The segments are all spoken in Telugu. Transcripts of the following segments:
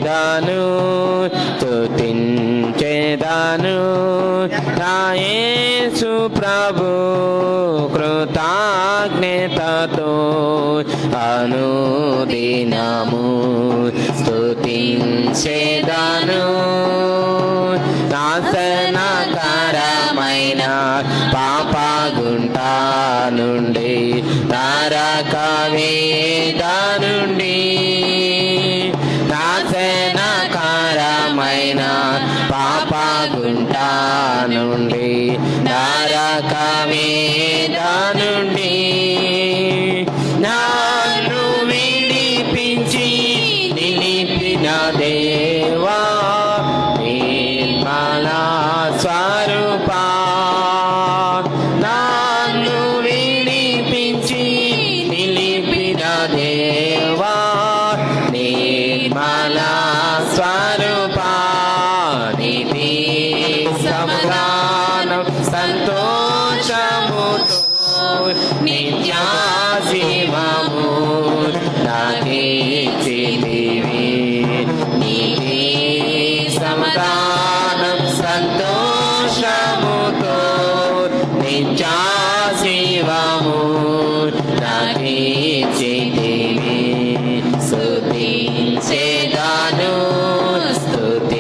స్తుతించేదాను స్తుతించేదాను నా యేసు ప్రభు కృతజ్ఞతతో అనుదినము స్తుతించేదాను నాశనకరమైన పాపగుంట నుండి నరక వేద నుండి నాశనకరమైన పాపగుంట నుండి నరక వేద నుండి నన్ను విడిపించి నిలిపిన దేవా నిర్మల స్వరూపా నన్ను విడిపించి నిలిపిన దేవా నిర్మల స్వరూపా నిధి సమాధానం సంతోషముతో నిత్యాశివము నాకిచ్చితివి నిధి సమాధానం సంతోషముతో నిత్యాశివము నాకిచ్చితివి స్తుతించేదాను స్తుతి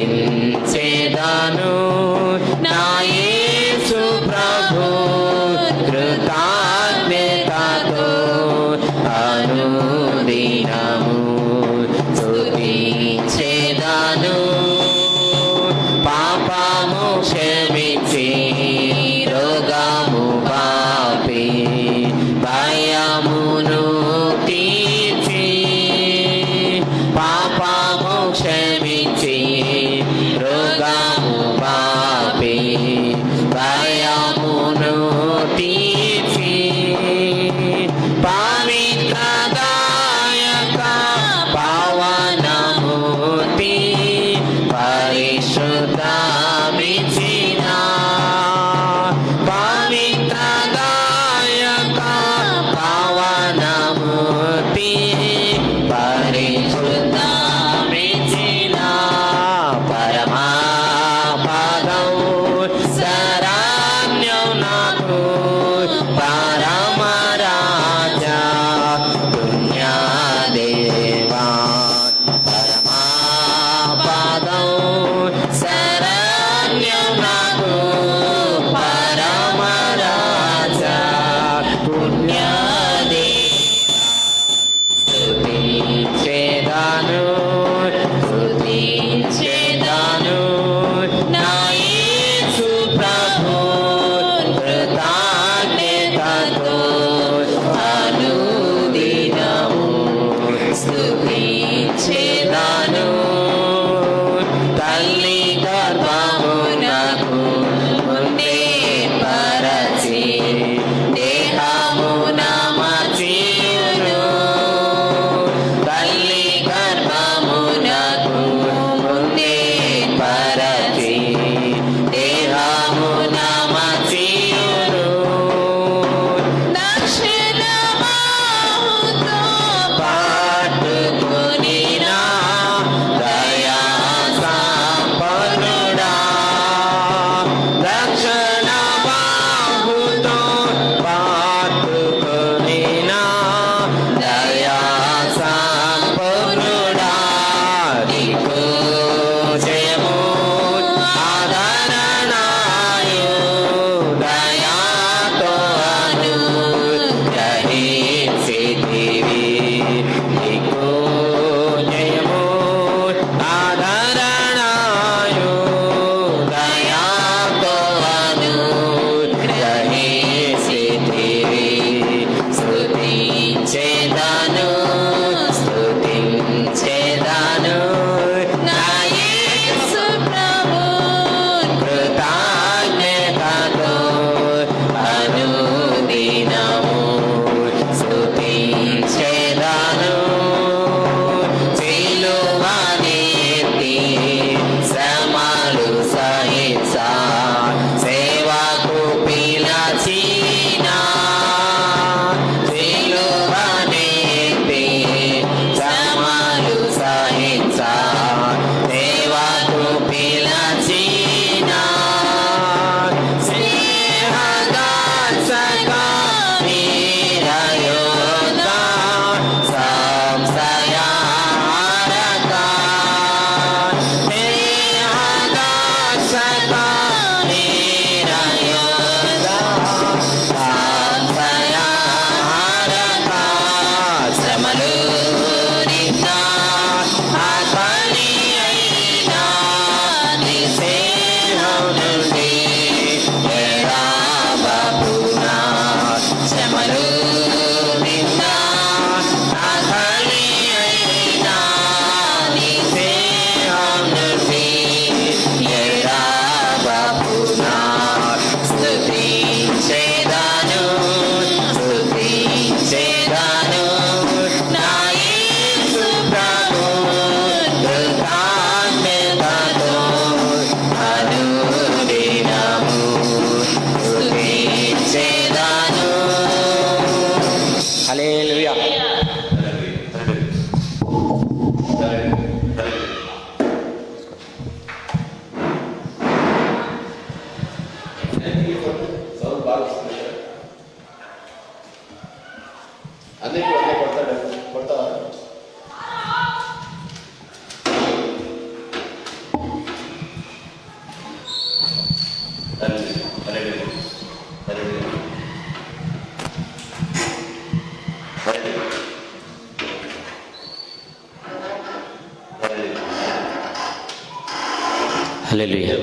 హల్లెలూయా.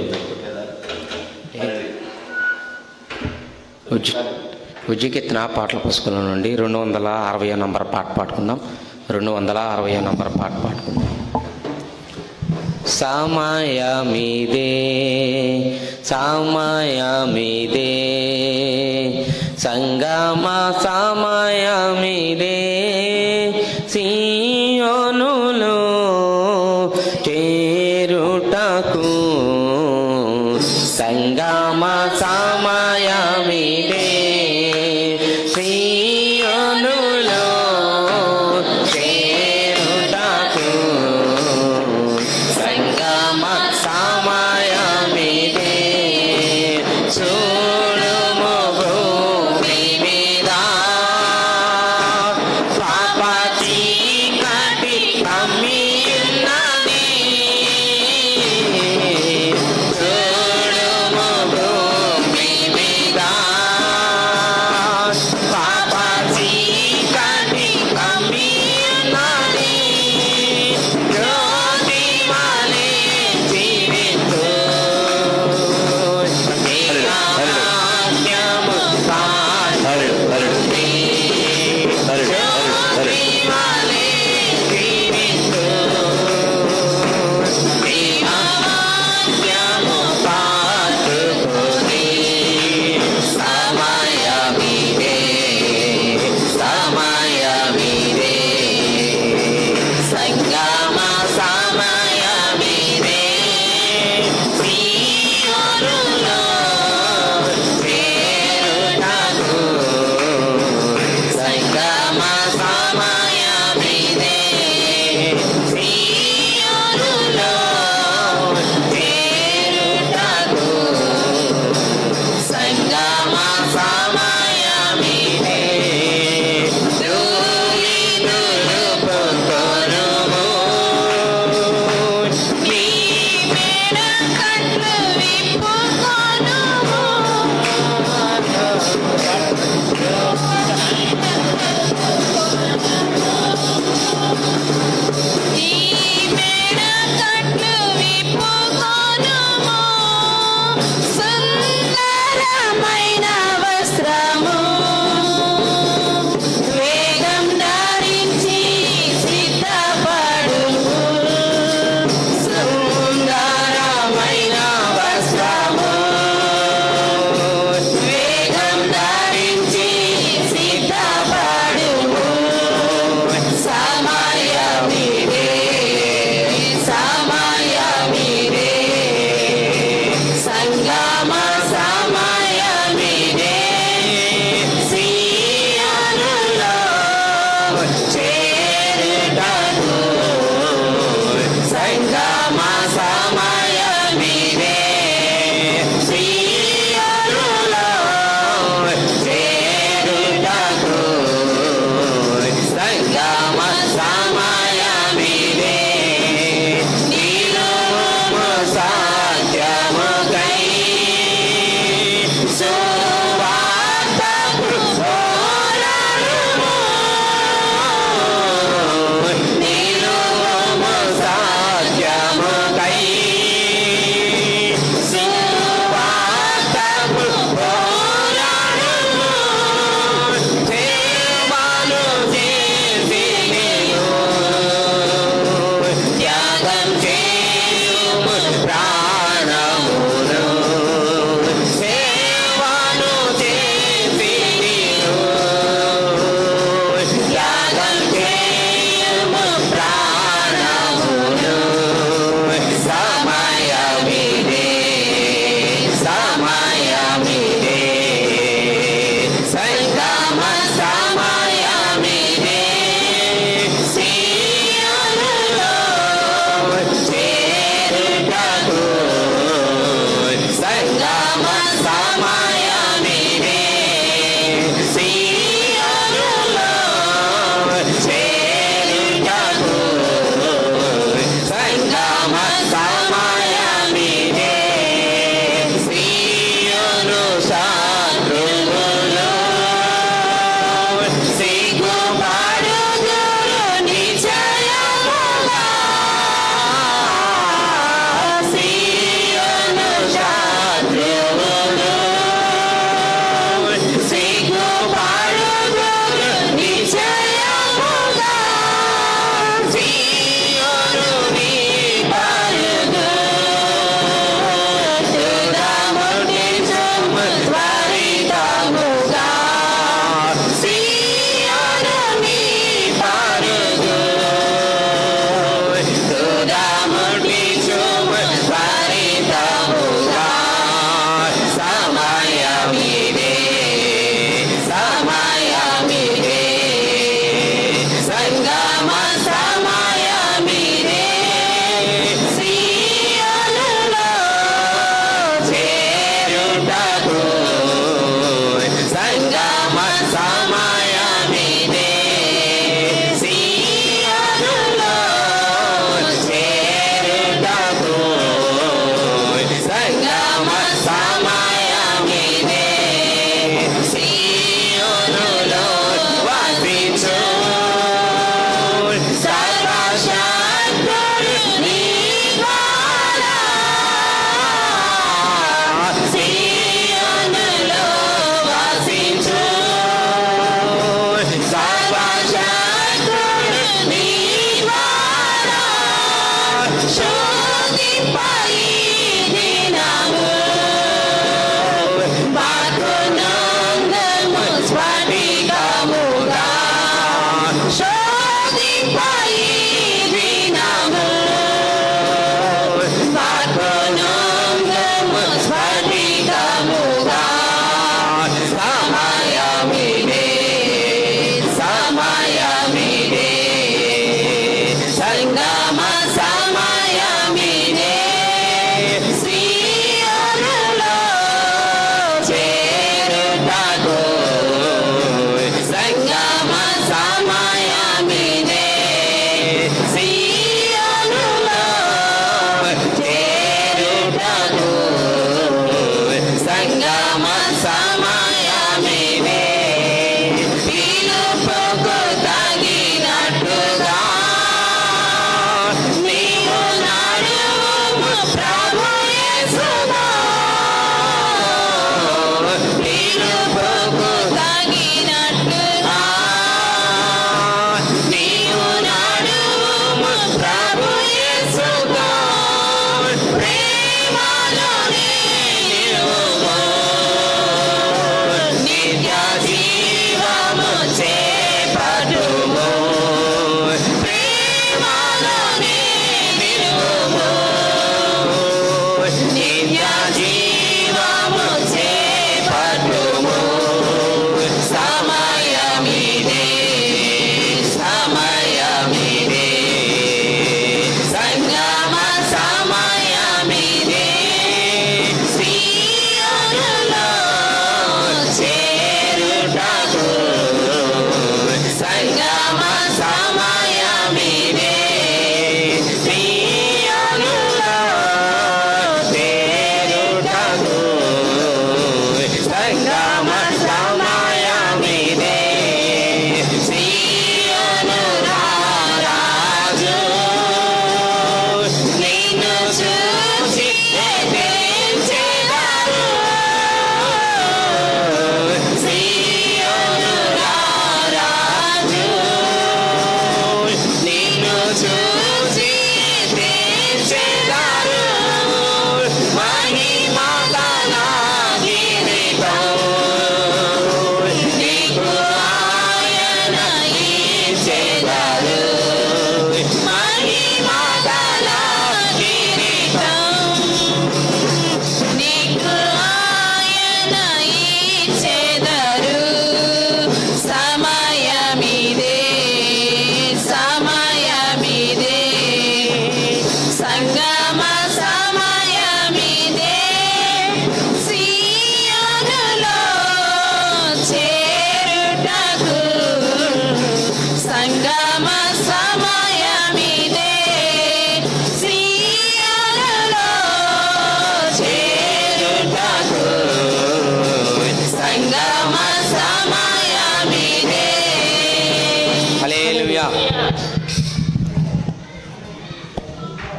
ఉజ్జికెత్తిన పాటల పుస్తకంలో నుండి 260 నంబర్ పాట పాడుకుందాం. 260 నంబర్ పాట పాడుకుందాం. సమయమిదే సమయమిదే సంగమ సమయమిదే సియోనులో చేరుటకు సంగమ సమయమిదే సియోనులో చేరుటకు సంగమ సమయమిదే చూడుము భూమి మీద పాప చీకటి కమ్మియున్నది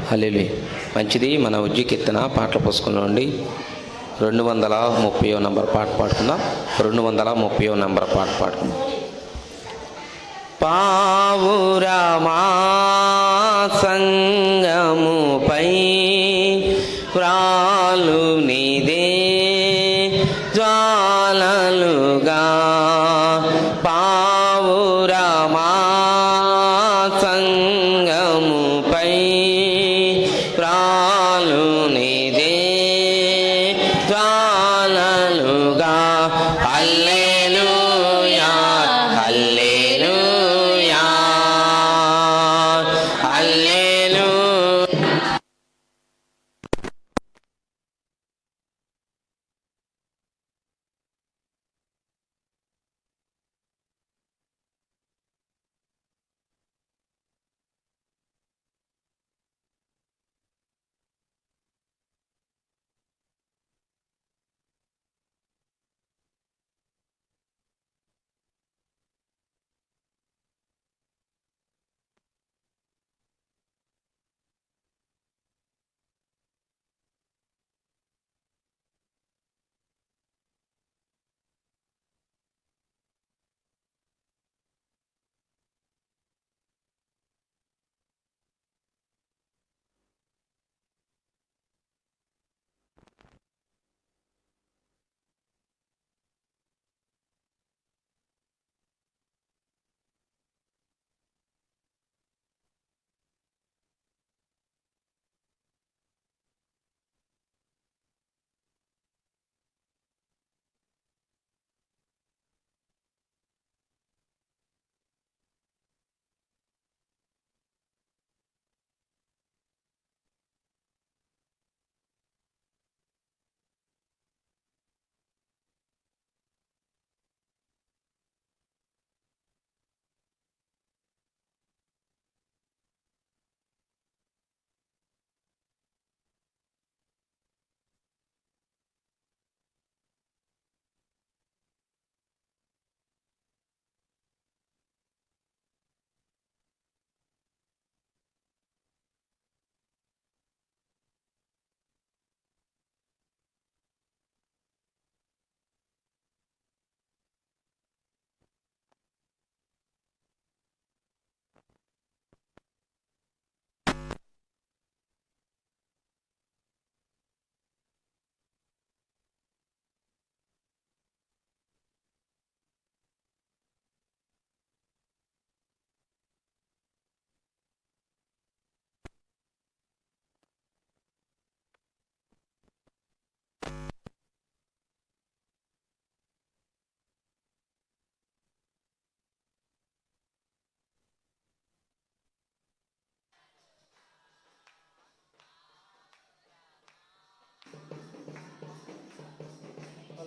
హల్లెలూయా. మంచిది. మన ఉజ్జి కీర్తన పాటల పుస్తకంలో నుండి 230 నంబర్ పాట పాడుకుందాం. 230 నంబర్ పాట పాడుకుందాం. పావురమా సంగముపై ప్రాలు నిదే జ్వాలలుగా పావురమా సంగముపై ప్రాలు నిదే జ్వాలలుగా హల్లెలూయా హల్లెలూయా హల్లెలూయా.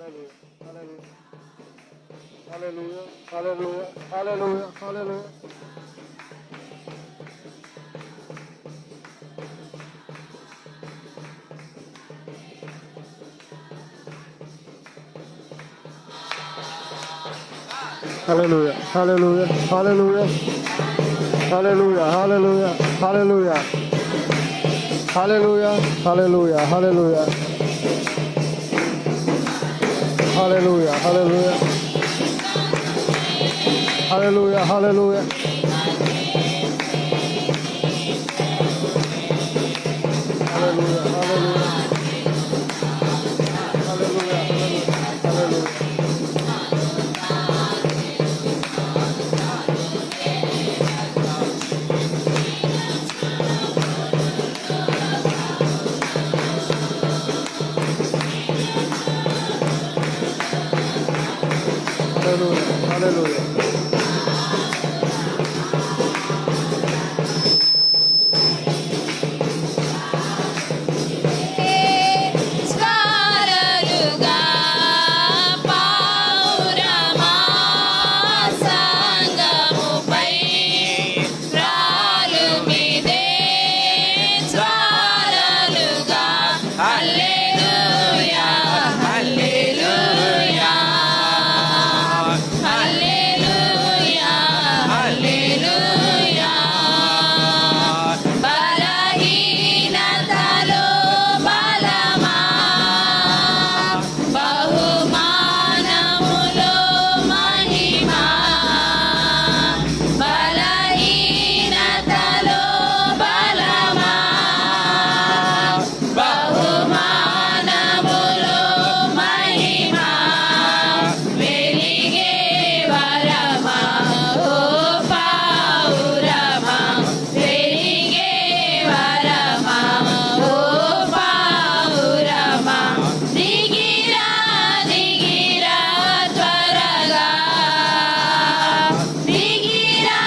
Hallelujah, hallelujah, hallelujah, hallelujah. Hallelujah, hallelujah, hallelujah, hallelujah, hallelujah, hallelujah, hallelujah, hallelujah, hallelujah, hallelujah, hallelujah, hallelujah, hallelujah. Hallelujah, hallelujah, hallelujah, hallelujah. Hallelujah, hallelujah. స్వరలుగా పౌరమా సంగముపై రాలు మీదే స్వరలుగా హల్లెలూయా హల్లెలూయా హల్లెలూయా హల్లెలూయా బలహీనతలో బలమా బహుమానములో మహిమా బలహీనతలో బలమా బహుమానములో మహిమా వెలిగే వరమా ఓ పౌరమా వెలిగే వరమా ఓ పౌరమా దిగిరా దిగిరా త్వరగా దిగిరా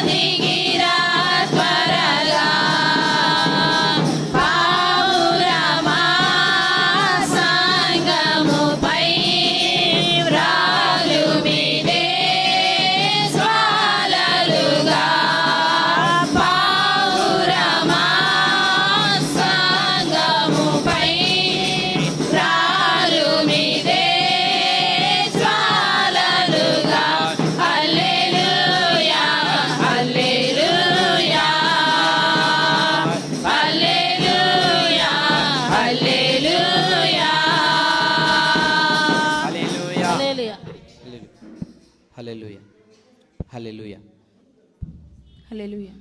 దిగిరా త్వరగా పౌరమా సంగముపై వ్రాలు మీదే స్వాలలుగా పౌరమా సంగముపై వ్రాలు మీదే స్వాలలుగా హల్లెలూయా హల్లెలూయా హల్లెలూయా హల్లెలూయా హల్లెలూయా హల్లెలూయా హల్లెలూయా. హల్లెలూయా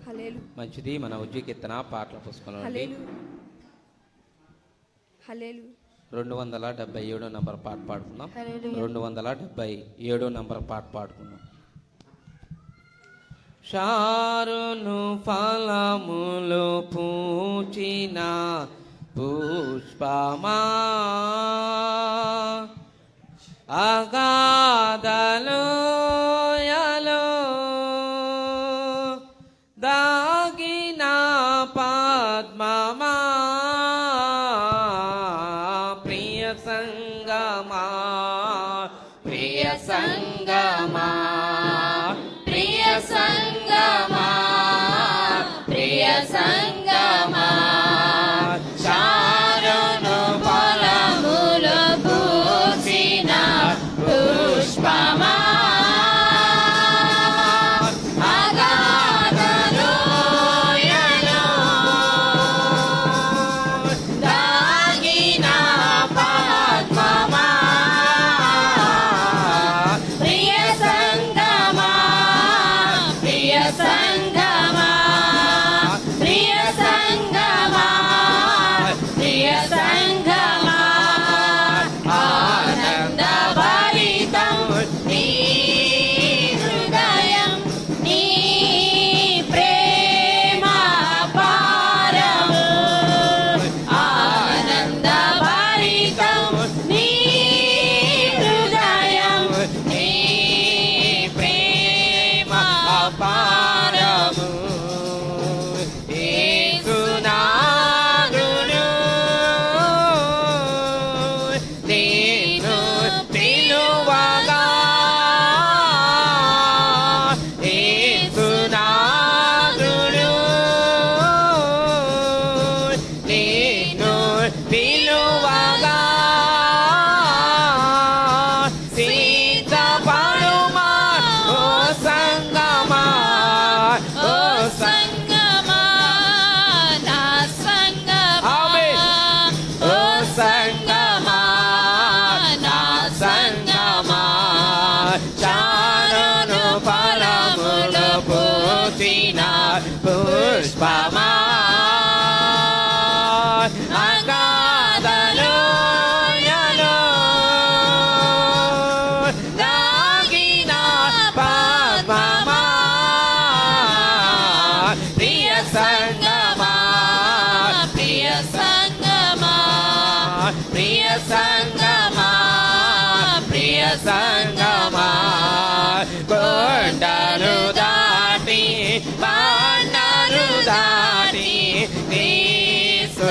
హల్లెలూయా మంచిది. మన ఉజ్జు కీర్తన పాటల పుస్తకంలో హల్లెలూయా హల్లెలూయా 277 నంబర్ పాట పాడుకుందాం. హల్లెలూయా. 277 నంబర్ పాట పాడుకుందాం. షారును ఫలములు పూచిన పుష్పమా అగాధలోయలో దాగిన పద్మమా ప్రియ సంగమా ప్రియ సంగమా ప్రియ సంగమా ప్రియ సంగమా చారును ఫలములు పూసిన పుష్పమా అగాధలోయలో దాగిన పద్మమా ప్రియ సంగమా ప్రియ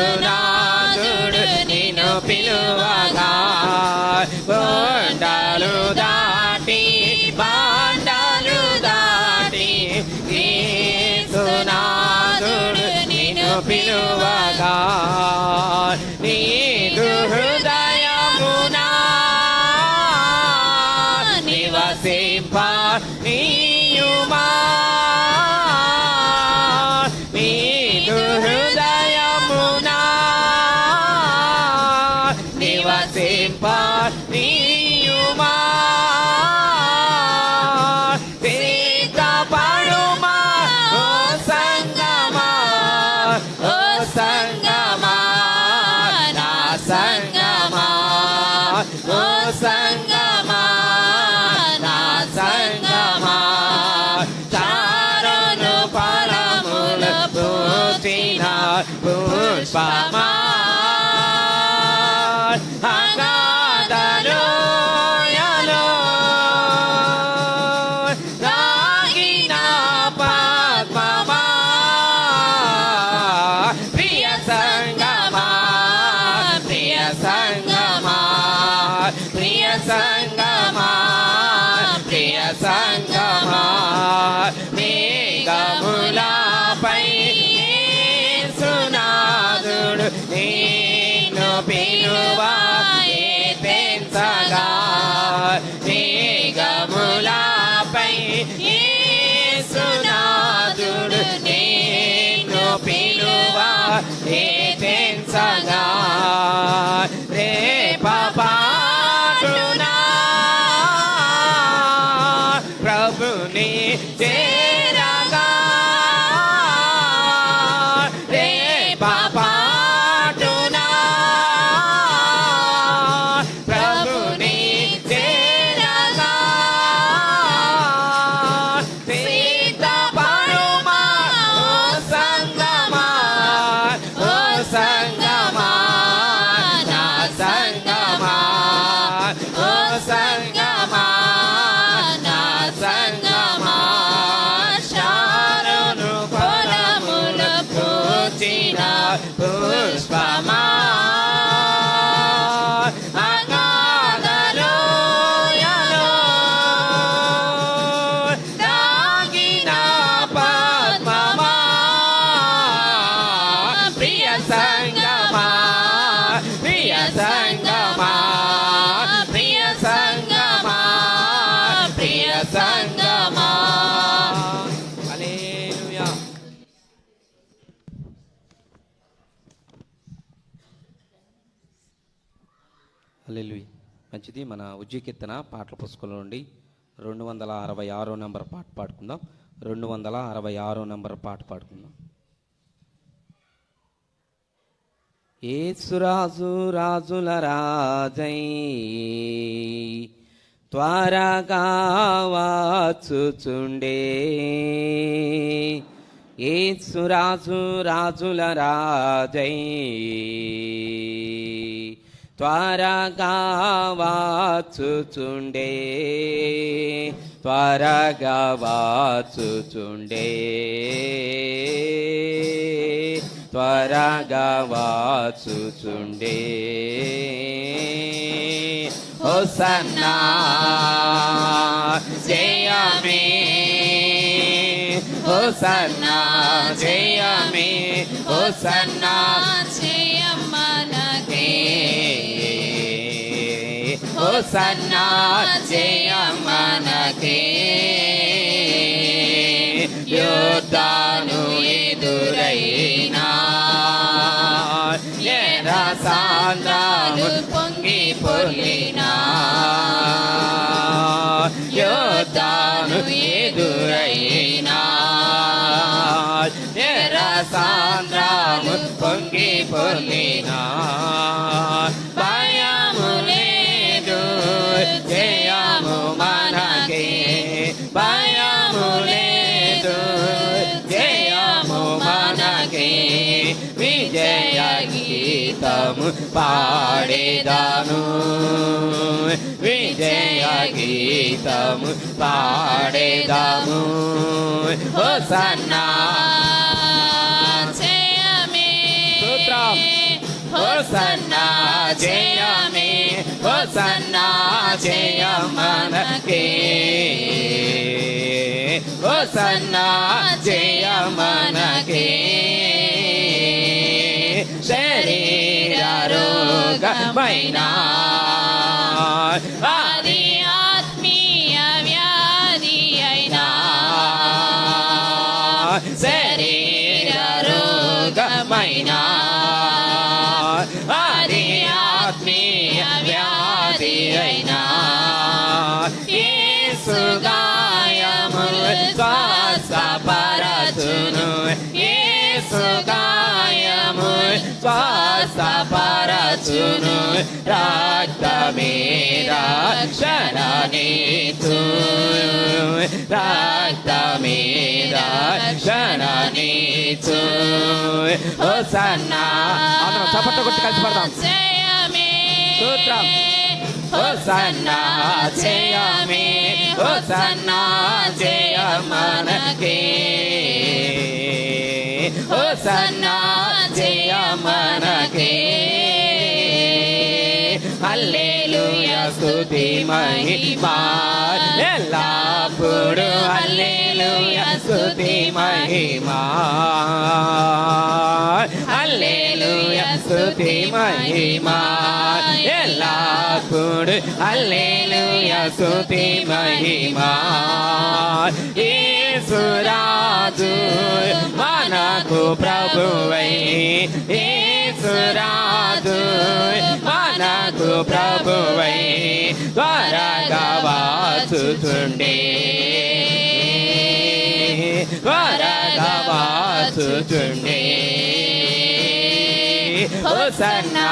యేసునాథుడు నిన్ను పిలువగా కొండలు దాటి బండలు దాటి యేసునాథుడు నిన్ను పిలువగా నీదు హృదయమునా నివసింప నీయుమా నీదు హృదయమునా నివసింప నీయుమా సిద్ధపడుమా ఓ సంగమా ఓ సంగమా నా సంగమా ఓ సంగమా నా సంగమా చారును ఫలములు పూచిన పుష్పమా అగాధలోయలో దాగిన పద్మమా ప్రియ సంగమా ప్రియ సంగమా ప్రియ సంగమా ప్రియ సంగమా మేఘములపై యేసునాథుడు నిన్ను పిలువా పెంచగా మేఘములపై యేసునాథుడు నిన్ను పిలువా పెంచగా రేపపాటునా ప్రభుని చేరగా రేపపాటునా ప్రభుని చేరగా సిద్ధపడుమా ఓ సంగమా ఓ సంగమా నా సంగమా ఓ సంగమా నా సంగమా శారును ఫలములు పూచిన పుష్పమా అగాధలోయలో దాగిన పద్మమా ప్రియ సంగమా ప్రియ సంగమా ప్రియ సంగమా ప్రియ సంగమా హల్లెలూయా. హల్లెలూయా. మంచిది. మన ఉజ్జీకీర్తన పాటల పుస్తకంలో నుండి 266 నెంబర్ పాట పాడుకుందాం. 266 నెంబర్ పాట పాడుకుందాం. యేసురాజు రాజుల రాజై త్వరగా వచ్చుచుండే యేసురాజు రాజుల రాజై త్వరగా వచ్చుచుండే త్వరగా వచ్చుచుండే త్వరగా వచ్చుచుండే హోసన్నా జయమే హోసన్నా జయమే హోసన్నా జయమనకే హోసన్నా జయమనకే యోర్దాను ఎదురైనా ఎర్రసాంద్రము పొంగి పొర్లినా యోర్దాను ఎదురైనా ఎర్రసాంద్రము పొంగి పొర్లినా భయము లేదు జయము మనకే భయము లేదు జయము మనకే విజయ గీతము పాడేదాను విజయ గీతము పాడేదాము హోసన్నా హోసన్నా జయమే హోసన్నా జయమనకే హోసన్నా జయమనకే శరీర రోగమైన ఆది ఆత్మీయ వ్యాధి అయినా శరీర రోగమైన ఆది ఆత్మీయ వ్యాధి అయినా యేసు గాయములు స్వస్థపరచును యేసు గాయములు స్వస్థపరచును రక్తమే రక్షణనీచు రక్తమే రక్షణనీచు హోసన్నా అందరం చప్పట్లు కొట్టి కలిసి పడదాం. జయమే స్తోత్రం. హోసన్నా జయమే హోసన్నా జయమనకే హోసన్నా జయమనకే హల్లెలూయా స్తుతి మహిమా ఎల్లప్పుడు హల్లెలూయా స్తుతి మహిమా హల్లెలూయా స్తుతి మహిమా ఎల్లప్పుడు హల్లెలూయా స్తుతి మహిమా యేసు రాజు మనకు ప్రభువై యేసు రాజు మనకు ప్రభువై త్వరగా వాచుచుండే త్వరగా వాచుచుండే హోసన్నా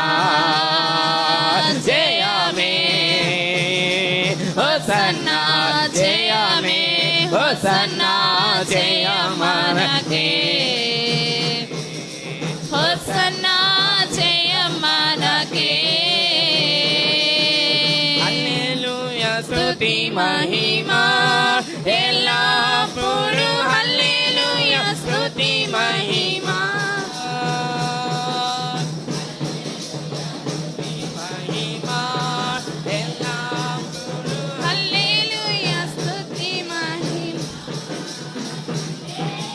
జయమే హోసన్నా జయమే హోసన్నా జయమనకే హోసన్నా జయమనకే హల్లెలూయా స్తుతి మహిమా ఎల్లప్పుడు హల్లెలూయా స్తుతి మహిమా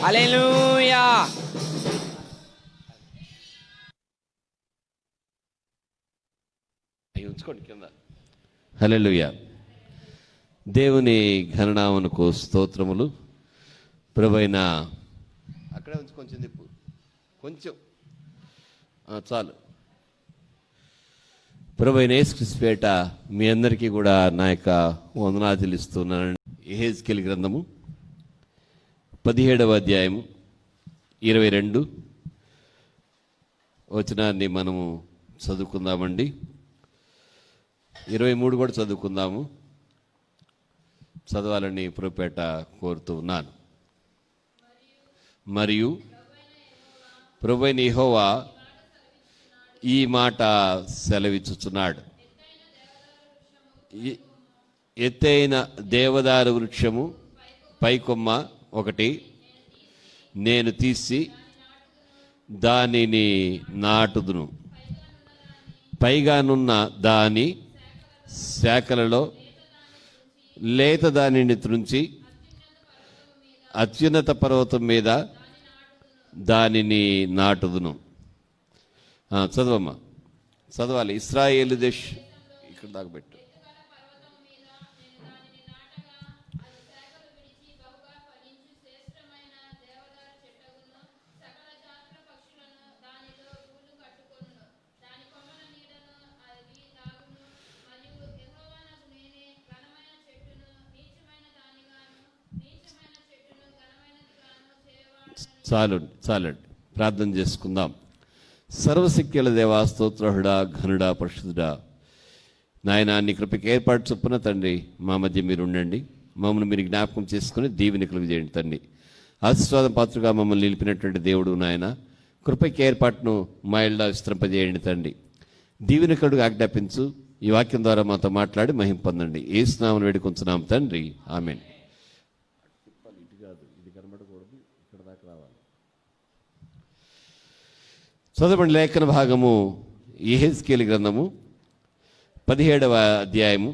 హల్లెలూయా. ఉంచుకోండి కింద. హల్లెలూయా. దేవుని ఘననామమునకు స్తోత్రములు. ప్రభువైన అక్కడే ఉంచి కొంచెం దిప్పు కొంచెం చాలు. ప్రభువైన యేసుక్రీస్తు పేట మీ అందరికీ కూడా నా యొక్క వందనాలు చెల్లిస్తున్నానండి. యెహెజ్కేలు గ్రంథము 17వ అధ్యాయము 22 వచనాన్ని మనము చదువుకుందామండి. 23 కూడా చదువుకుందాము. చదవాలని ప్రభుపేట కోరుతూ ఉన్నాను. మరియు ప్రభువైన యెహోవా ఈ మాట సెలవిచ్చుచున్నాడు. ఎత్తైన దేవదారు వృక్షము పైకొమ్మ ఒకటి నేను తీసి దానిని నాటుదును, పైగానున్న దాని శాఖలలో లేత దానిని త్రుంచి అత్యున్నత పర్వతం మీద దానిని నాటుదును. చదవమ్మా, చదవాలి. ఇశ్రాయేలు దేశ్ ఇక్కడ దాకా పెట్టు. చాలండి, ప్రార్థన చేసుకుందాం. సర్వశక్తుల దేవా, స్తోత్రుడా, ఘనుడా, పరిశుద్ధుడా, నాయన నీ కృపకి ఏర్పాటు చొప్పున తండ్రి మా మధ్య మీరు ఉండండి. మమ్మల్ని మీరు జ్ఞాపకం చేసుకుని దీవెనికలు చేయండి తండ్రి. ఆశీర్వాదం పాత్రగా మమ్మల్ని నిలిపినటువంటి దేవుడు నాయన, కృపకి ఏర్పాటును మా ఇళ్ళ విస్తరింపజేయండి తండ్రి. దీవెనికలుగా ఆజ్ఞాపించు. ఈ వాక్యం ద్వారా మాతో మాట్లాడి మహిమ పొందండి. యేసు నామమున వేడుకొంచున్నాం తండ్రి, ఆమేన్. చదవండి లేఖన భాగము యెహెజ్కేలు గ్రంథము 17వ అధ్యాయము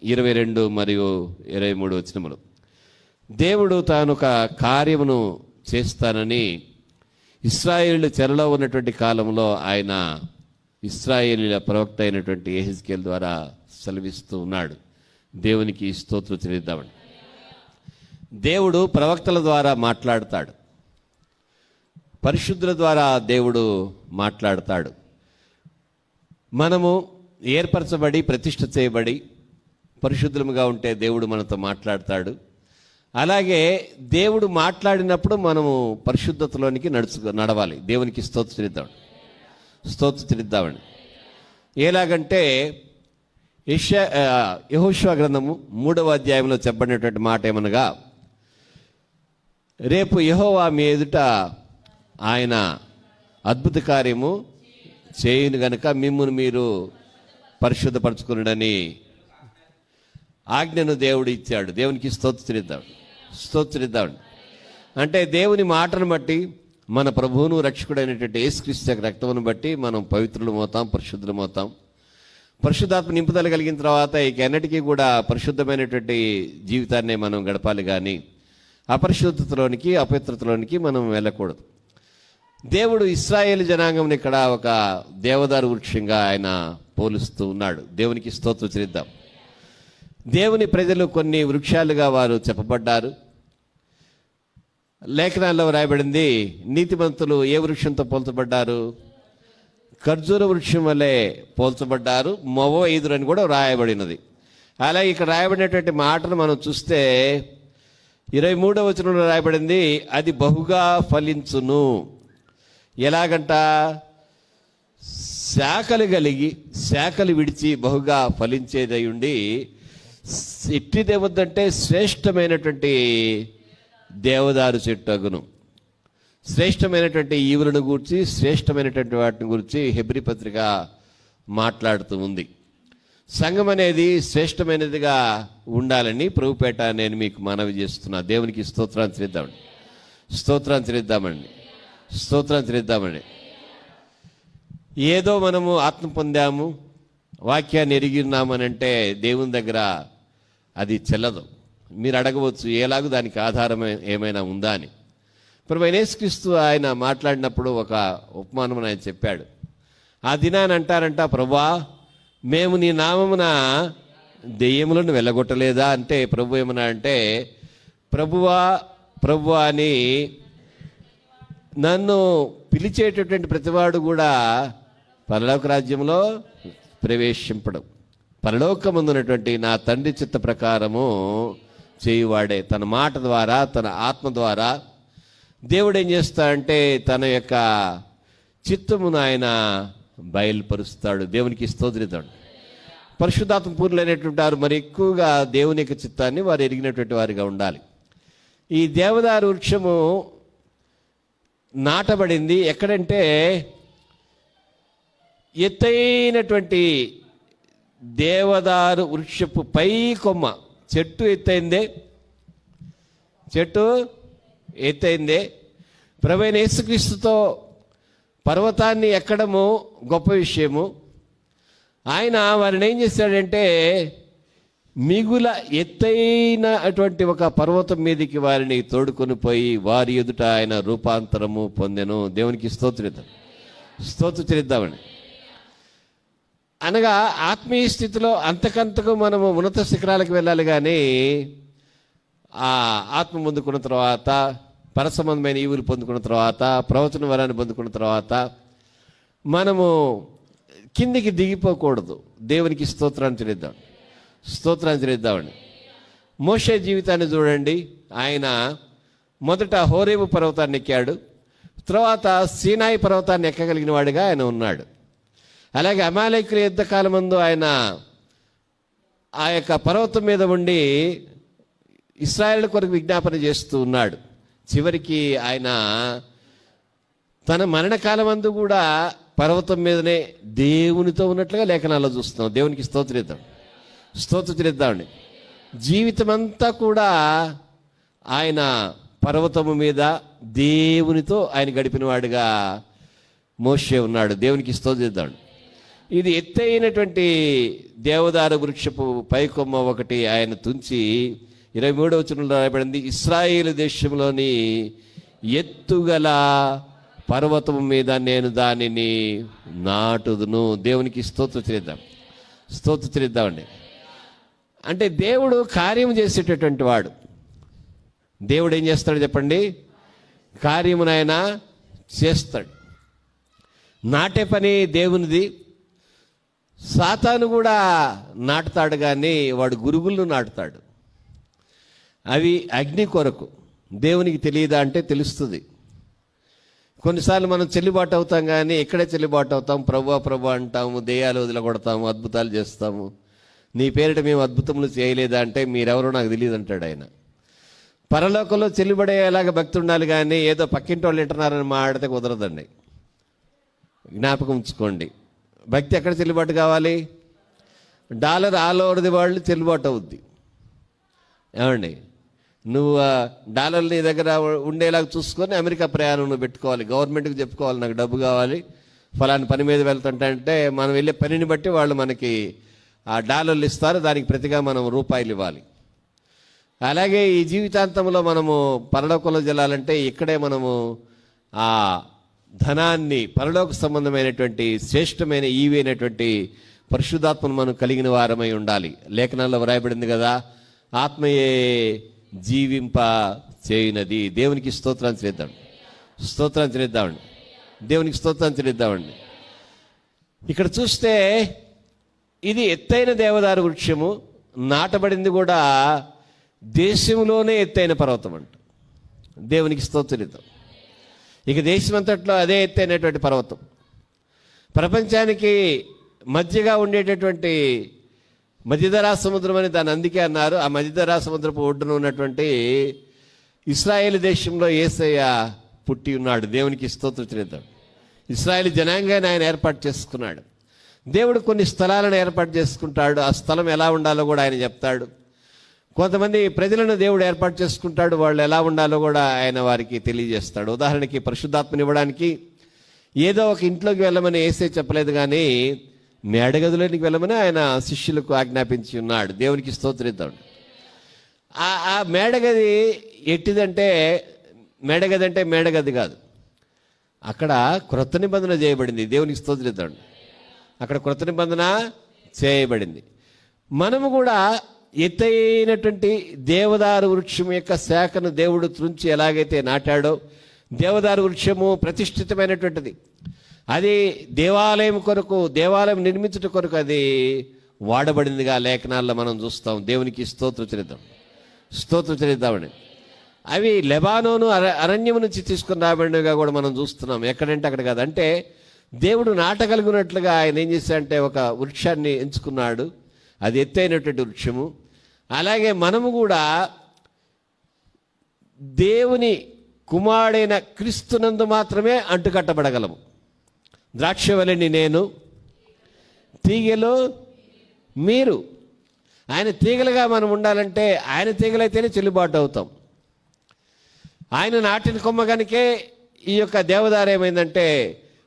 22 మరియు 23 వచనములు. దేవుడు తాను ఒక కార్యమును చేస్తానని ఇశ్రాయేలు చెరలో ఉన్నటువంటి కాలంలో ఆయన ఇశ్రాయేలీల ప్రవక్త అయినటువంటి యెహెజ్కేలు ద్వారా సెలవిస్తూ ఉన్నాడు. దేవునికి స్తోత్రం చెల్లిద్దామండి. దేవుడు ప్రవక్తల ద్వారా మాట్లాడతాడు, పరిశుద్ధుల ద్వారా దేవుడు మాట్లాడతాడు. మనము ఏర్పరచబడి ప్రతిష్ఠ చేయబడి పరిశుద్ధులుగా ఉంటే దేవుడు మనతో మాట్లాడతాడు. అలాగే దేవుడు మాట్లాడినప్పుడు మనము పరిశుద్ధతలోనికి నడవాలి. దేవునికి స్తోత్రం చెల్లిద్దామండి. ఎలాగంటే యెహోషువ గ్రంథము 3వ అధ్యాయంలో చెప్పబడినటువంటి మాట ఏమనగా, రేపు యెహోవా మీ ఎదుట ఆయన అద్భుత కార్యము చేయును గనుక మిమ్మును మీరు పరిశుద్ధపరచుకున్నాడని ఆజ్ఞను దేవుడు ఇచ్చాడు. దేవునికి స్తోత్రిద్దాం. అంటే దేవుని మాటను బట్టి, మన ప్రభువును రక్షకుడైనటువంటి యేసుక్రీస్తు యొక్క రక్తమును బట్టి మనం పవిత్రులమవుతాం, పరిశుద్ధులమవుతాం. పరిశుద్ధాత్మ నింపుదల కలిగిన తర్వాత ఇక ఎన్నటికీ కూడా పరిశుద్ధమైనటువంటి జీవితాన్ని మనం గడపాలి, కానీ అపరిశుద్ధతలోనికి అపవిత్రతలోనికి మనం వెళ్ళకూడదు. దేవుడు ఇశ్రాయేలు జనాంగం ఇక్కడ ఒక దేవదారు వృక్షంగా ఆయన పోలుస్తూ ఉన్నాడు. దేవునికి స్తోత్రం చెల్లిద్దాం. దేవుని ప్రజలు కొన్ని వృక్షాలుగా వారు చెప్పబడ్డారు. లేఖనాల్లో రాయబడింది, నీతిమంతులు ఏ వృక్షంతో పోల్చబడ్డారు? ఖర్జూర వృక్షం వలె పోల్చబడ్డారు, మొవ ఈదురు అని కూడా రాయబడినది. అలాగే ఇక్కడ రాయబడినటువంటి మాటను మనం చూస్తే 23వ వచనంలో రాయబడింది, అది బహుగా ఫలించును. ఎలాగంట? శాఖలు కలిగి శాఖలు విడిచి బహుగా ఫలించేదై ఉండి, ఇట్టిదేముందంటే శ్రేష్టమైనటువంటి దేవదారు చెట్టు అగును. శ్రేష్టమైనటువంటి ఈవులను గూర్చి, శ్రేష్టమైనటువంటి వాటిని గురించి హెబ్రీ పత్రిక మాట్లాడుతూ ఉంది. సంఘం అనేది శ్రేష్టమైనదిగా ఉండాలని ప్రభుపేట నేను మీకు మనవి చేస్తున్నా. దేవునికి స్తోత్రం చెల్లిద్దామండి. ఏదో మనము ఆత్మ పొందాము, వాక్యాన్ని ఎరిగి ఉన్నామని అంటే దేవుని దగ్గర అది చెల్లదు. మీరు అడగవచ్చు, ఎలాగూ దానికి ఆధారం ఏమైనా ఉందా అని. ప్రభువైన యేసుక్రీస్తు ఆయన మాట్లాడినప్పుడు ఒక ఉపమానం ఆయన చెప్పాడు. ఆ దినాన్ని అంటారంట, ప్రభువా మేము నీ నామమున దెయ్యములను వెళ్ళగొట్టలేదా అంటే, ప్రభు ఏమన్నా అంటే, ప్రభువా అని నన్ను పిలిచేటటువంటి ప్రతివాడు కూడా పరలోక రాజ్యంలో ప్రవేశింపడం, పరలోకమందున్నటువంటి నా తండ్రి చిత్త ప్రకారము చేయువాడే. తన మాట ద్వారా, తన ఆత్మ ద్వారా దేవుడు ఏం చేస్తాడంటే తన యొక్క చిత్తమును ఆయన బయలుపరుస్తాడు. దేవునికి స్తోత్రం. పరిశుద్ధాత్మ పూర్ణులైనటువంటి వారు మరి ఎక్కువగా దేవుని యొక్క చిత్తాన్ని వారు ఎరిగినటువంటి వారిగా ఉండాలి. ఈ దేవదారు వృక్షము నాటబడింది ఎక్కడంటే, ఎత్తైనటువంటి దేవదారు వృక్షపు పై కొమ్మ. చెట్టు ఎత్తైందే. ప్రభువైన యేసుక్రీస్తుతో పర్వతాన్ని ఎక్కడము గొప్ప విషయము. ఆయన వారిని ఏం చేశాడంటే, మిగుల ఎత్తైన అటువంటి ఒక పర్వతం మీదకి వారిని తోడుకొని పోయి వారి ఎదుట ఆయన రూపాంతరము పొందెను. దేవునికి స్తోత్రిద్దామండి. అనగా ఆత్మీయ స్థితిలో అంతకంతకు మనము ఉన్నత శిఖరాలకు వెళ్ళాలి, కానీ ఆ ఆత్మ పొందుకున్న తర్వాత, పరసంబంధమైన ఈవులు పొందుకున్న తర్వాత, ప్రవచన వరాన్ని పొందుకున్న తర్వాత మనము కిందికి దిగిపోకూడదు. దేవునికి స్తోత్రాన్ని చెల్లిద్దామండి. మోషే జీవితాన్ని చూడండి. ఆయన మొదట హోరేబు పర్వతాన్ని ఎక్కాడు, తర్వాత సీనాయి పర్వతాన్ని ఎక్కగలిగిన వాడిగా ఆయన ఉన్నాడు. అలాగే అమాలేకుల యుద్ధ కాలమందు ఆయన ఆ యొక్క పర్వతం మీద ఉండి ఇశ్రాయేలు కొరకు విజ్ఞాపన చేస్తూ ఉన్నాడు. చివరికి ఆయన తన మరణకాలమందు కూడా పర్వతం మీదనే దేవునితో ఉన్నట్లుగా లేఖనాల్లో చూస్తున్నాం. దేవునికి స్తోత్రిద్దామండి. జీవితం అంతా కూడా ఆయన పర్వతము మీద దేవునితో ఆయన గడిపిన వాడుగా మోషే ఉన్నాడు. దేవునికి స్తోత్రిద్దామండి. ఇది ఎత్తైనటువంటి దేవదారు వృక్షపు పైకొమ్మ ఒకటి ఆయన తుంచి 23వ వచనంలో రాయబడింది, ఇశ్రాయేలు దేశంలోని ఎత్తుగల పర్వతం మీద నేను దానిని నాటుదును. దేవునికి స్తోత్రం చెల్లిద్దామండి. అంటే దేవుడు కార్యం చేసేటటువంటి వాడు. దేవుడు ఏం చేస్తాడు చెప్పండి? కార్యమునైన చేస్తాడు. నాటే పని దేవునిది. సాతాను కూడా నాటుతాడు, కానీ వాడు గురుగులను నాటుతాడు. అవి అగ్ని కొరకు. దేవునికి తెలియదా అంటే తెలుస్తుంది. కొన్నిసార్లు మనం చెల్లుబాటు అవుతాం, కానీ ఇక్కడే చెల్లుబాటు అవుతాం. ప్రభు అంటాము, దెయ్యాలు వదిలగొడతాము, అద్భుతాలు చేస్తాము. నీ పేరిట మేము అద్భుతములు చేయలేదా అంటే మీరెవరో నాకు తెలియదు అంటాడు ఆయన. పరలోకంలో చెల్లుబడేలాగా భక్తి ఉండాలి, కానీ ఏదో పక్కింటి వాళ్ళు వింటున్నారని మాట్లాడితే కుదరదండి. జ్ఞాపకం ఉంచుకోండి. భక్తి ఎక్కడ చెల్లుబాటు కావాలి? Dollar all over the world చెల్లుబాటు అవుద్ది. ఏమండి, నువ్వు డాలర్ నీ దగ్గర ఉండేలాగా చూసుకొని అమెరికా ప్రయాణం నువ్వు పెట్టుకోవాలి. గవర్నమెంట్కి చెప్పుకోవాలి, నాకు డబ్బు కావాలి, ఫలాని పని మీద వెళ్తుంటే మనం వెళ్ళే పనిని బట్టి వాళ్ళు మనకి ఆ డాలర్లు ఇస్తారు, దానికి ప్రతిగా మనం రూపాయలు ఇవ్వాలి. అలాగే ఈ జీవితాంతంలో మనము పరలోకంలో వెళ్ళాలంటే ఇక్కడే మనము ఆ ధనాన్ని, పరలోక సంబంధమైనటువంటి శ్రేష్టమైన ఈవైనటువంటి పరిశుద్ధాత్మను మనం కలిగిన వారమై ఉండాలి. లేఖనాల్లో వ్రాయబడింది కదా, ఆత్మయే జీవింప చేయునది. దేవునికి స్తోత్రాన్ని చెల్లిద్దామండి. దేవునికి స్తోత్రాన్ని చెల్లిద్దామండి. ఇక్కడ చూస్తే ఇది ఎత్తైన దేవదారు వృక్షము, నాటబడింది కూడా దేశంలోనే ఎత్తైన పర్వతం అంట. దేవునికి స్తోత్రం. ఇక దేశమంతట్లో అదే ఎత్తైనటువంటి పర్వతం. ప్రపంచానికి మధ్యగా ఉండేటటువంటి మధ్యధరా సముద్రం అని దాన్ని అందుకే అన్నారు. ఆ మధ్యధరా సముద్రపు ఒడ్డున ఉన్నటువంటి ఇశ్రాయేలు దేశంలో యేసయ్య పుట్టి ఉన్నాడు. దేవునికి స్తోత్రం చెల్లిద్దాం. ఇశ్రాయేలు జనాంగాన్ని ఆయన ఏర్పాటు చేసుకున్నాడు. దేవుడు కొన్ని స్థలాలను ఏర్పాటు చేసుకుంటాడు. ఆ స్థలం ఎలా ఉండాలో కూడా ఆయన చెప్తాడు. కొంతమంది ప్రజలను దేవుడు ఏర్పాటు చేసుకుంటాడు, వాళ్ళు ఎలా ఉండాలో కూడా ఆయన వారికి తెలియజేస్తాడు. ఉదాహరణకి పరిశుద్ధాత్మని ఇవ్వడానికి ఏదో ఒక ఇంట్లోకి వెళ్ళమని యేసే చెప్పలేదు, కానీ మేడగదిలోనికి వెళ్ళమని ఆయన శిష్యులకు ఆజ్ఞాపించి ఉన్నాడు. దేవునికి స్తోత్రిద్దాం. ఆ మేడగది ఎట్టిదంటే, మేడగది కాదు, అక్కడ క్రొత్త నిబంధన చేయబడింది. దేవునికి స్తోత్రిద్దాం. అక్కడ క్రొత్త నిబంధన చేయబడింది. మనము కూడా ఎత్తైనటువంటి దేవదారు వృక్షం యొక్క శాఖను దేవుడు త్రుంచి ఎలాగైతే నాటాడో, దేవదారు వృక్షము ప్రతిష్ఠితమైనటువంటిది. అది దేవాలయం కొరకు, దేవాలయం నిర్మించుట కొరకు అది వాడబడిందిగా లేఖనాల్లో మనం చూస్తాం. దేవునికి స్తోత్రం చెల్లిద్దామండి. అవి లెబానోను అరణ్యము నుంచి తీసుకుని రాబడినవిగా కూడా మనం చూస్తున్నాం. ఎక్కడంటే అక్కడ కాదు. అంటే దేవుడు నాటగలిగినట్లుగా ఆయన ఏం చేశాడంటే ఒక వృక్షాన్ని ఎంచుకున్నాడు. అది ఎత్తైనటువంటి వృక్షము. అలాగే మనము కూడా దేవుని కుమారుడైన క్రీస్తునందు మాత్రమే అంటుకట్టబడగలము. ద్రాక్షవల్లిని నేను, తీగెలో మీరు. ఆయన తీగలుగా మనం ఉండాలంటే ఆయన తీగలైతేనే చెల్లుబాటు అవుతాం. ఆయన నాటిన కొమ్మ కనుకే ఈ యొక్క దేవదారు ఏమైందంటే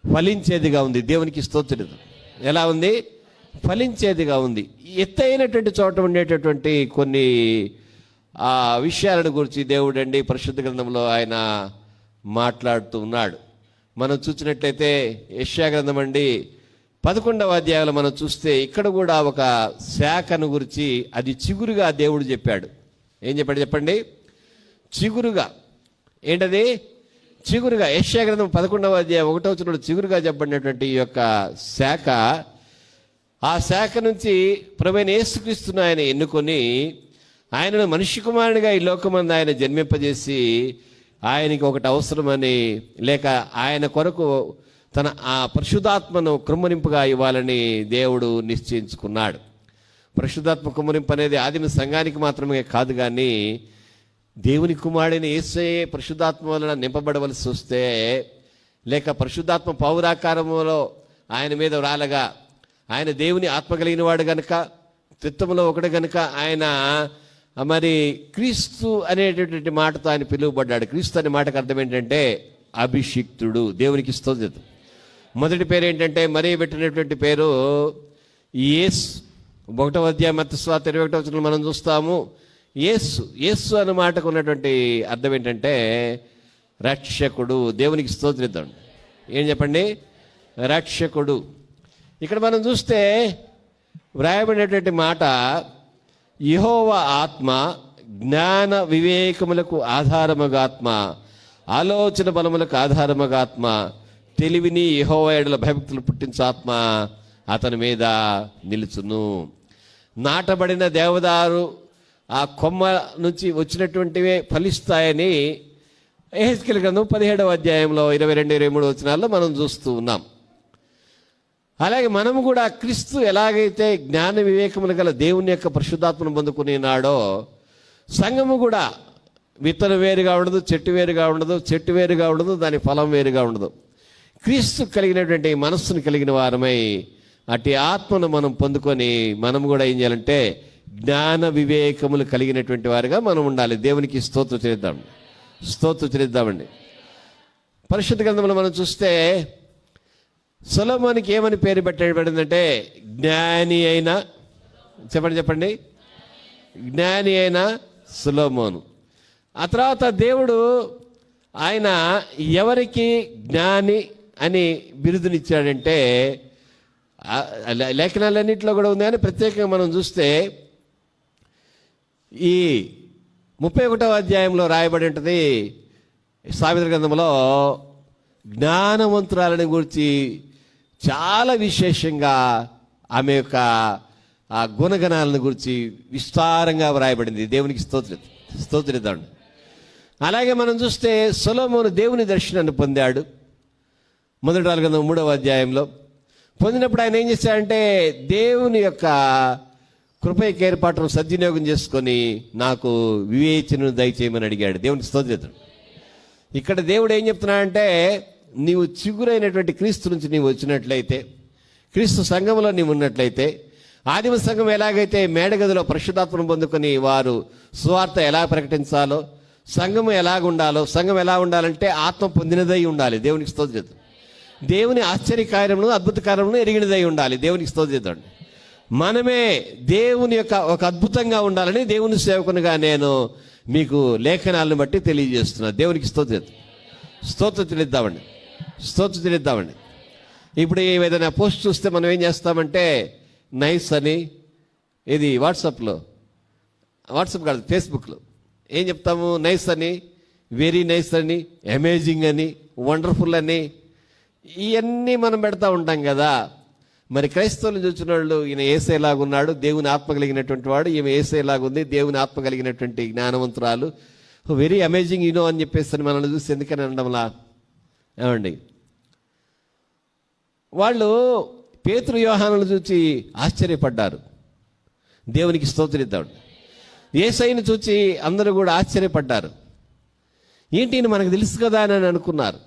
ఫలించేదిగా ఉంది. దేవునికి స్తోత్రం. ఎలా ఉంది? ఫలించేదిగా ఉంది. ఎత్తైనటువంటి చోట ఉండేటటువంటి కొన్ని విషయాలను గురించి దేవుడు అండి పరిశుద్ధ గ్రంథంలో ఆయన మాట్లాడుతూ ఉన్నాడు. మనం చూసినట్లయితే యెషయా గ్రంథం అండి 11వ అధ్యాయంలో మనం చూస్తే ఇక్కడ కూడా ఒక శాఖను గురించి, అది చిగురుగా దేవుడు చెప్పాడు. ఏం చెప్పాడు చెప్పండి? చిగురుగా. ఏంటది? చిగురుగా. యెషయా గ్రంథం 11వ అధ్యాయం 1వ వచనంలో చిగురుగా చెప్పబడినటువంటి ఈ యొక్క శాఖ, ఆ శాఖ నుంచి ప్రభువైన యేసుక్రీస్తును ఆయన ఎన్నుకొని ఆయనను మనిషి కుమారునిగా ఈ లోకమందు ఆయన జన్మింపజేసి ఆయనకి ఒకటి అవసరమని, లేక ఆయన కొరకు తన ఆ పరిశుద్ధాత్మను కృమ్మరింపుగా ఇవ్వాలని దేవుడు నిశ్చయించుకున్నాడు. పరిశుద్ధాత్మ కృమ్మరింపు అనేది ఆదిమ సంఘానికి మాత్రమే కాదు, కానీ దేవుని కుమారుడైన యేసయ్యే పరిశుద్ధాత్మ వలన నింపబడవలసి వస్తే, లేక పరిశుద్ధాత్మ పౌరాకారములో ఆయన మీద రాలగా, ఆయన దేవుని ఆత్మ కలిగిన వాడు గనుక, త్రిత్వములో ఒకడు గనుక ఆయన మరి క్రీస్తు అనేటటువంటి మాటతో ఆయన పిలువబడ్డాడు. క్రీస్తు అనే మాటకు అర్థం ఏంటంటే అభిషిక్తుడు. దేవునికి స్తోత్రం. మొదటి పేరు ఏంటంటే మరియ పెట్టినటువంటి పేరు యేసు. 1వ అధ్యాయం మత్తయి సువార్త 21వ వచనంలో మనం చూస్తాము యేసు. యేసు అన్న మాటకు ఉన్నటువంటి అర్థం ఏంటంటే రక్షకుడు. దేవునికి స్తోత్రిద్దాం. ఏం చెప్పండి? రక్షకుడు. ఇక్కడ మనం చూస్తే వ్రాయబడినటువంటి మాట యెహోవా ఆత్మ జ్ఞాన వివేకములకు ఆధారముగా ఆత్మ, ఆలోచన బలములకు ఆధారముగా ఆత్మ, తెలివిని యెహోవా యెడల భయభక్తులు పుట్టించు ఆత్మ అతని మీద నిలుచును. నాటబడిన దేవదారు ఆ కొమ్మ నుంచి వచ్చినటువంటివే ఫలిస్తాయని యెహెజ్కేలు గ్రంథం 17వ అధ్యాయంలో 22-23 వచనాల్లో మనం చూస్తూ ఉన్నాం. అలాగే మనము కూడా క్రీస్తు ఎలాగైతే జ్ఞాన వివేకములు గల దేవుని యొక్క పరిశుద్ధాత్మను పొందుకున్నాడో సంఘము కూడా విత్తనం వేరుగా ఉండదు, చెట్టు వేరుగా ఉండదు, చెట్టు వేరుగా ఉండదు, దాని ఫలం వేరుగా ఉండదు. క్రీస్తు కలిగినటువంటి మనస్సును కలిగిన వారమై అట్టి ఆత్మను మనం పొందుకొని మనం కూడా ఏం చేయాలంటే జ్ఞాన వివేకములు కలిగినటువంటి వారుగా మనం ఉండాలి. దేవునికి స్తోత్రం చెల్లిద్దామండి. పరిశుద్ధ గ్రంథంలో మనం చూస్తే సొలొమోనుకి ఏమని పేరు పెట్టబడిందంటే జ్ఞాని అయిన, చెప్పండి, జ్ఞాని అయిన సొలొమోను. ఆ తర్వాత దేవుడు ఆయన ఎవరికి జ్ఞాని అని బిరుదునిచ్చాడంటే లేఖనాలన్నింటిలో కూడా ఉంది. కానీ ప్రత్యేకంగా మనం చూస్తే ఈ 31వ అధ్యాయంలో రాయబడి ఉంటుంది సామెతల గ్రంథంలో జ్ఞానవంతురాలని గురించి చాలా విశేషంగా ఆమె యొక్క ఆ గుణగణాలను గురించి విస్తారంగా వ్రాయబడింది. దేవునికి స్తోత్రిద్దాం. అలాగే మనం చూస్తే సొలొమోను దేవుని దర్శనాన్ని పొందాడు. మొదటి రాజుల గ్రంథం 3వ అధ్యాయంలో పొందినప్పుడు ఆయన ఏం చేశాడంటే దేవుని యొక్క కృపైక ఏర్పాటును సద్వినియోగం చేసుకొని నాకు వివేచనను దయచేయమని అడిగాడు. దేవునికి స్తోత్రిద్దాం. ఇక్కడ దేవుడు ఏం చెప్తున్నాడంటే నీవు చిగురైనటువంటి క్రీస్తు నుంచి నీవు వచ్చినట్లయితే, క్రీస్తు సంఘంలో నీవు ఉన్నట్లయితే, ఆదిమ సంఘం ఎలాగైతే మేడగదిలో పరిశుద్ధాత్మను పొందుకొని వారు సువార్త ఎలా ప్రకటించాలో, సంఘం ఎలాగుండాలో, సంఘం ఎలా ఉండాలంటే ఆత్మ పొందినదై ఉండాలి. దేవునికి స్తోత్రం. దేవుని ఆశ్చర్యకార్యమును అద్భుత కార్యమును ఎరిగినదై ఉండాలి. దేవునికి స్తోత్రం. మనమే దేవుని యొక్క ఒక అద్భుతంగా ఉండాలని దేవుని సేవకునిగా నేను మీకు లేఖనాలను బట్టి తెలియజేస్తున్నా. దేవునికి స్తోత్రం చెల్లిద్దామండి. ఇప్పుడు ఏదైనా పోస్ట్ చూస్తే మనం ఏం చేస్తామంటే నైస్ అని, ఇది వాట్సాప్ కాదు ఫేస్బుక్లో ఏం చెప్తాము? నైస్ అని, వెరీ నైస్ అని, అమేజింగ్ అని, వండర్ఫుల్ అని ఇవన్నీ మనం పెడతా ఉంటాం కదా. మరి క్రైస్తవులు చూసిన వాళ్ళు ఈయన యేసేలాగున్నాడు, దేవుని ఆత్మ కలిగినటువంటి వాడు, ఈమె యేసేలాగుంది, దేవుని ఆత్మ కలిగినటువంటి జ్ఞానవంతురాలు, వెరీ అమేజింగ్ అని చెప్పేసి మనల్ని చూసి ఎందుకని అనడంలా ఏమండి? వాళ్ళు పేతురు యోహానులను చూసి ఆశ్చర్యపడ్డారు. దేవునికి స్తోత్రిద్దాం. యేసయ్యను చూసి అందరూ కూడా ఆశ్చర్యపడ్డారు. ఏంటి మనకు తెలుసు కదా అని అనుకున్నారు.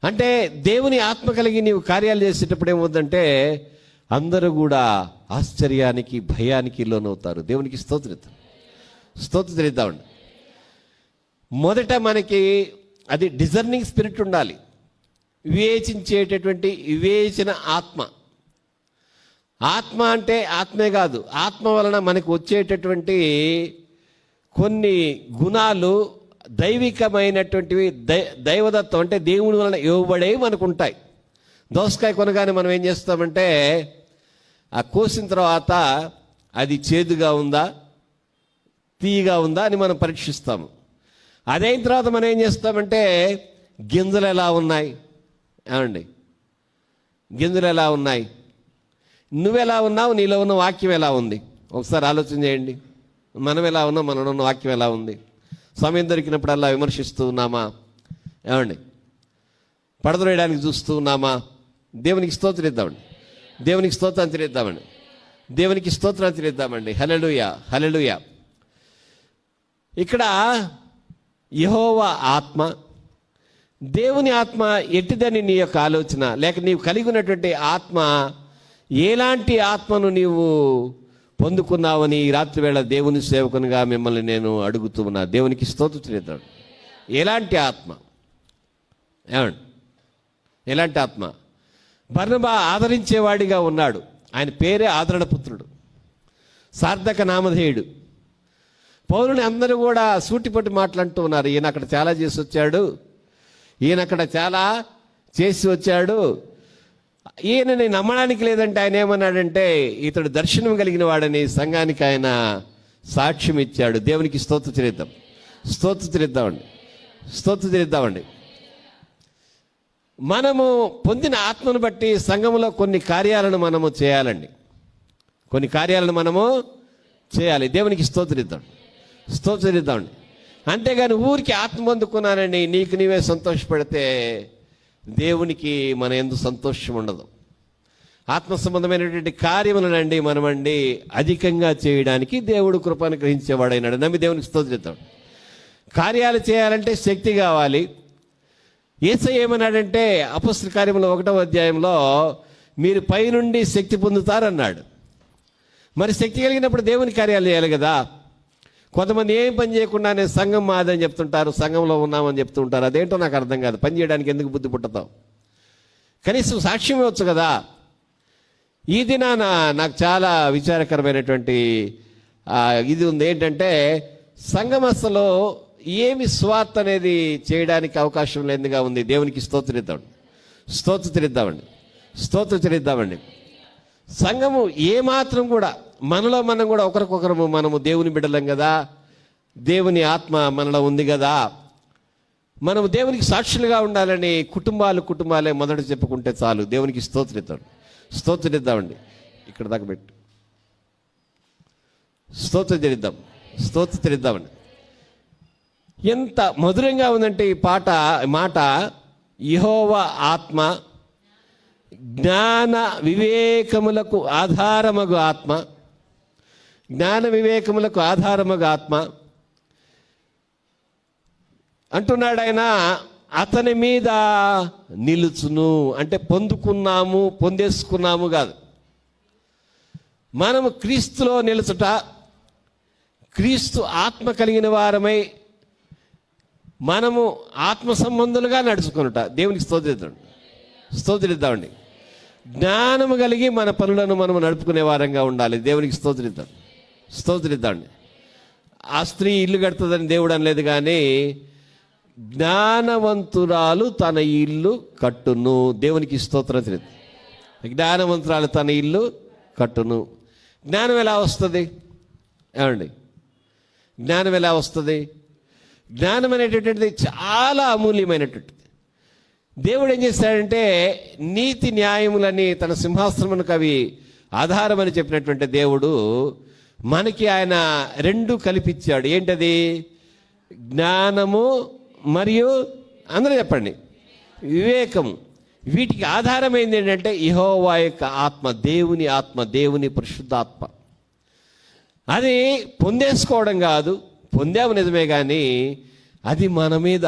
అంటే దేవుని ఆత్మ కలిగి నీవు కార్యాలు చేసేటప్పుడు ఏమవుతుందంటే అందరూ కూడా ఆశ్చర్యానికి భయానికి లోనవుతారు. దేవునికి స్తోత్రిద్దామండి. మొదట మనకి అది డిజర్నింగ్ స్పిరిట్ ఉండాలి, వివేచించేటటువంటి వివేచన ఆత్మ. ఆత్మ అంటే ఆత్మే కాదు, ఆత్మ వలన మనకు వచ్చేటటువంటి కొన్ని గుణాలు దైవికమైనటువంటివి, దైవదత్వం అంటే దేవుని వలన ఇవ్వబడేవి మనకు ఉంటాయి. దోసకాయ కొనగానే మనం ఏం చేస్తామంటే ఆ కోసిన తర్వాత అది చేదుగా ఉందా తీయగా ఉందా అని మనం పరీక్షిస్తాము. అదైన తర్వాత మనం ఏం చేస్తామంటే గింజలు ఎలా ఉన్నాయి ఏమండి, గింజలు ఎలా ఉన్నాయి, నువ్వెలా ఉన్నావు, నీలో ఉన్న వాక్యం ఎలా ఉంది, ఒకసారి ఆలోచన చేయండి. మనం ఎలా ఉన్నాం, మనలో ఉన్న వాక్యం ఎలా ఉంది. సమయం దొరికినప్పుడల్లా విమర్శిస్తూ ఉన్నామా ఏమండి, పడదొరేయడానికి చూస్తూ ఉన్నామా? దేవునికి స్తోత్రం చెల్లిద్దామండి. హల్లెలూయా. ఇక్కడ యెహోవా ఆత్మ, దేవుని ఆత్మ ఎట్టిదని నీ యొక్క ఆలోచన, లేక నీవు కలిగి ఉన్నటువంటి ఆత్మ ఎలాంటి ఆత్మను నీవు పొందుకున్నావని ఈ రాత్రి వేళ దేవుని సేవకునిగా మిమ్మల్ని నేను అడుగుతూ ఉన్నా. దేవునికి స్తోత్రం చెల్లిద్దాం. ఎలాంటి ఆత్మ ఏమండి? ఎలాంటి ఆత్మ? బర్నబా ఆదరించేవాడిగా ఉన్నాడు. ఆయన పేరే ఆదరణ పుత్రుడు, సార్థక నామధేయుడు. పౌలుని అందరూ కూడా సూటిపట్టి మాట్లాడుతూ ఉన్నారు. ఈయన అక్కడ చాలా చేసి వచ్చాడు, ఈయన అక్కడ చాలా చేసి వచ్చాడు, ఈయనని నమ్మడానికి లేదంటే ఆయన ఏమన్నాడంటే ఇతడు దర్శనం కలిగిన వాడని సంఘానికి ఆయన సాక్ష్యం ఇచ్చాడు. దేవునికి స్తోత్రం చెల్లిద్దాం, స్తోత్రం చెల్లిద్దామండి, స్తోత్రం చెల్లిద్దామండి. మనము పొందిన ఆత్మను బట్టి సంఘంలో కొన్ని కార్యాలను మనము చేయాలండి, కొన్ని కార్యాలను మనము చేయాలి. దేవునికి స్తోత్రం స్తోత్రిద్దామండి. అంతేగాని ఊరికి ఆత్మ పొందుకున్నానని నీకు నీవే సంతోషపడితే దేవునికి మన యందు సంతోషం ఉండదు. ఆత్మ సంబంధమైనటువంటి కార్యములనండి మనమండి అధికంగా చేయడానికి దేవుడు కృపను గ్రహించేవాడైనాడు. నమ్మి దేవునికి స్తోత్రిద్దాం. కార్యాలు చేయాలంటే శక్తి కావాలి. యేసయ్య ఏమన్నాడంటే అపొస్తలుల కార్యములు 1వ అధ్యాయంలో మీరు పైనుండి శక్తి పొందుతారన్నాడు. మరి శక్తి కలిగినప్పుడు దేవుని కార్యాలు చేయాలి కదా. కొంతమంది ఏం పని చేయకుండానే సంఘం మాదని చెప్తుంటారు, సంఘంలో ఉన్నామని చెప్తూ ఉంటారు. అదేంటో నాకు అర్థం కాదు. పని చేయడానికి ఎందుకు బుద్ధి పుట్టతావు? కనీసం సాక్ష్యం ఇవ్వచ్చు కదా. ఈ దినాన నాకు చాలా విచారకరమైనటువంటి ఇది ఉంది. ఏంటంటే సంఘం అసలు ఏమి స్వార్థ అనేది చేయడానికి అవకాశం లేదుగా ఉంది. దేవునికి స్తోత్రిద్దామండి, స్తోత్రిద్దామండి, స్తోత్రిద్దామండి. సంఘము ఏమాత్రం కూడా మనలో మనం కూడా ఒకరికొకరము మనము దేవుని బిడ్డలం కదా, దేవుని ఆత్మ మనలో ఉంది కదా, మనము దేవునికి సాక్షులుగా ఉండాలని కుటుంబాలే మొదట చెప్పుకుంటే చాలు. దేవునికి స్తోత్రిద్దామండి. ఇక్కడ దాకా పెట్టు, స్తోత్రిద్దామండి. ఎంత మధురంగా ఉందంటే ఈ మాట. యెహోవా ఆత్మ జ్ఞాన వివేకములకు ఆధారమగు ఆత్మ, జ్ఞాన వివేకములకు ఆధారమగు ఆత్మ అంటున్నాడు ఆయన. అతని మీద నిలుచును అంటే పొందేసుకున్నాము కాదు. మనము క్రీస్తులో నిలుచుట, క్రీస్తు ఆత్మ కలిగిన వారమై మనము ఆత్మ సంబంధులుగా నడుచుకునుట. దేవునికి స్తోత్రిద్దామండి. జ్ఞానము కలిగి మన పనులను మనము నడుపుకునే వారంగా ఉండాలి. దేవునికి స్తోత్రిద్దామండి. ఆ స్త్రీ ఇల్లు కడుతుందని దేవుడు అనలేదు, కానీ జ్ఞానవంతురాలు తన ఇల్లు కట్టును. దేవునికి స్తోత్రం. జ్ఞానవంతురాలు తన ఇల్లు కట్టును. జ్ఞానం ఎలా వస్తుంది ఏమండి? జ్ఞానం ఎలా వస్తుంది? జ్ఞానం అనేటటువంటిది చాలా అమూల్యమైనటువంటిది. దేవుడు ఏం చేశాడంటే నీతి న్యాయములని తన సింహాసనమునకు అవి ఆధారమని చెప్పినటువంటి దేవుడు మనకి ఆయన రెండు కల్పించాడు. ఏంటది? జ్ఞానము మరియు అందరూ చెప్పండి వివేకము. వీటికి ఆధారమైంది ఏంటంటే యెహోవా యొక్క ఆత్మ, దేవుని ఆత్మ, దేవుని పరిశుద్ధాత్మ. అది పొందేసుకోవడం కాదు, పొందాము నిజమే, కానీ అది మన మీద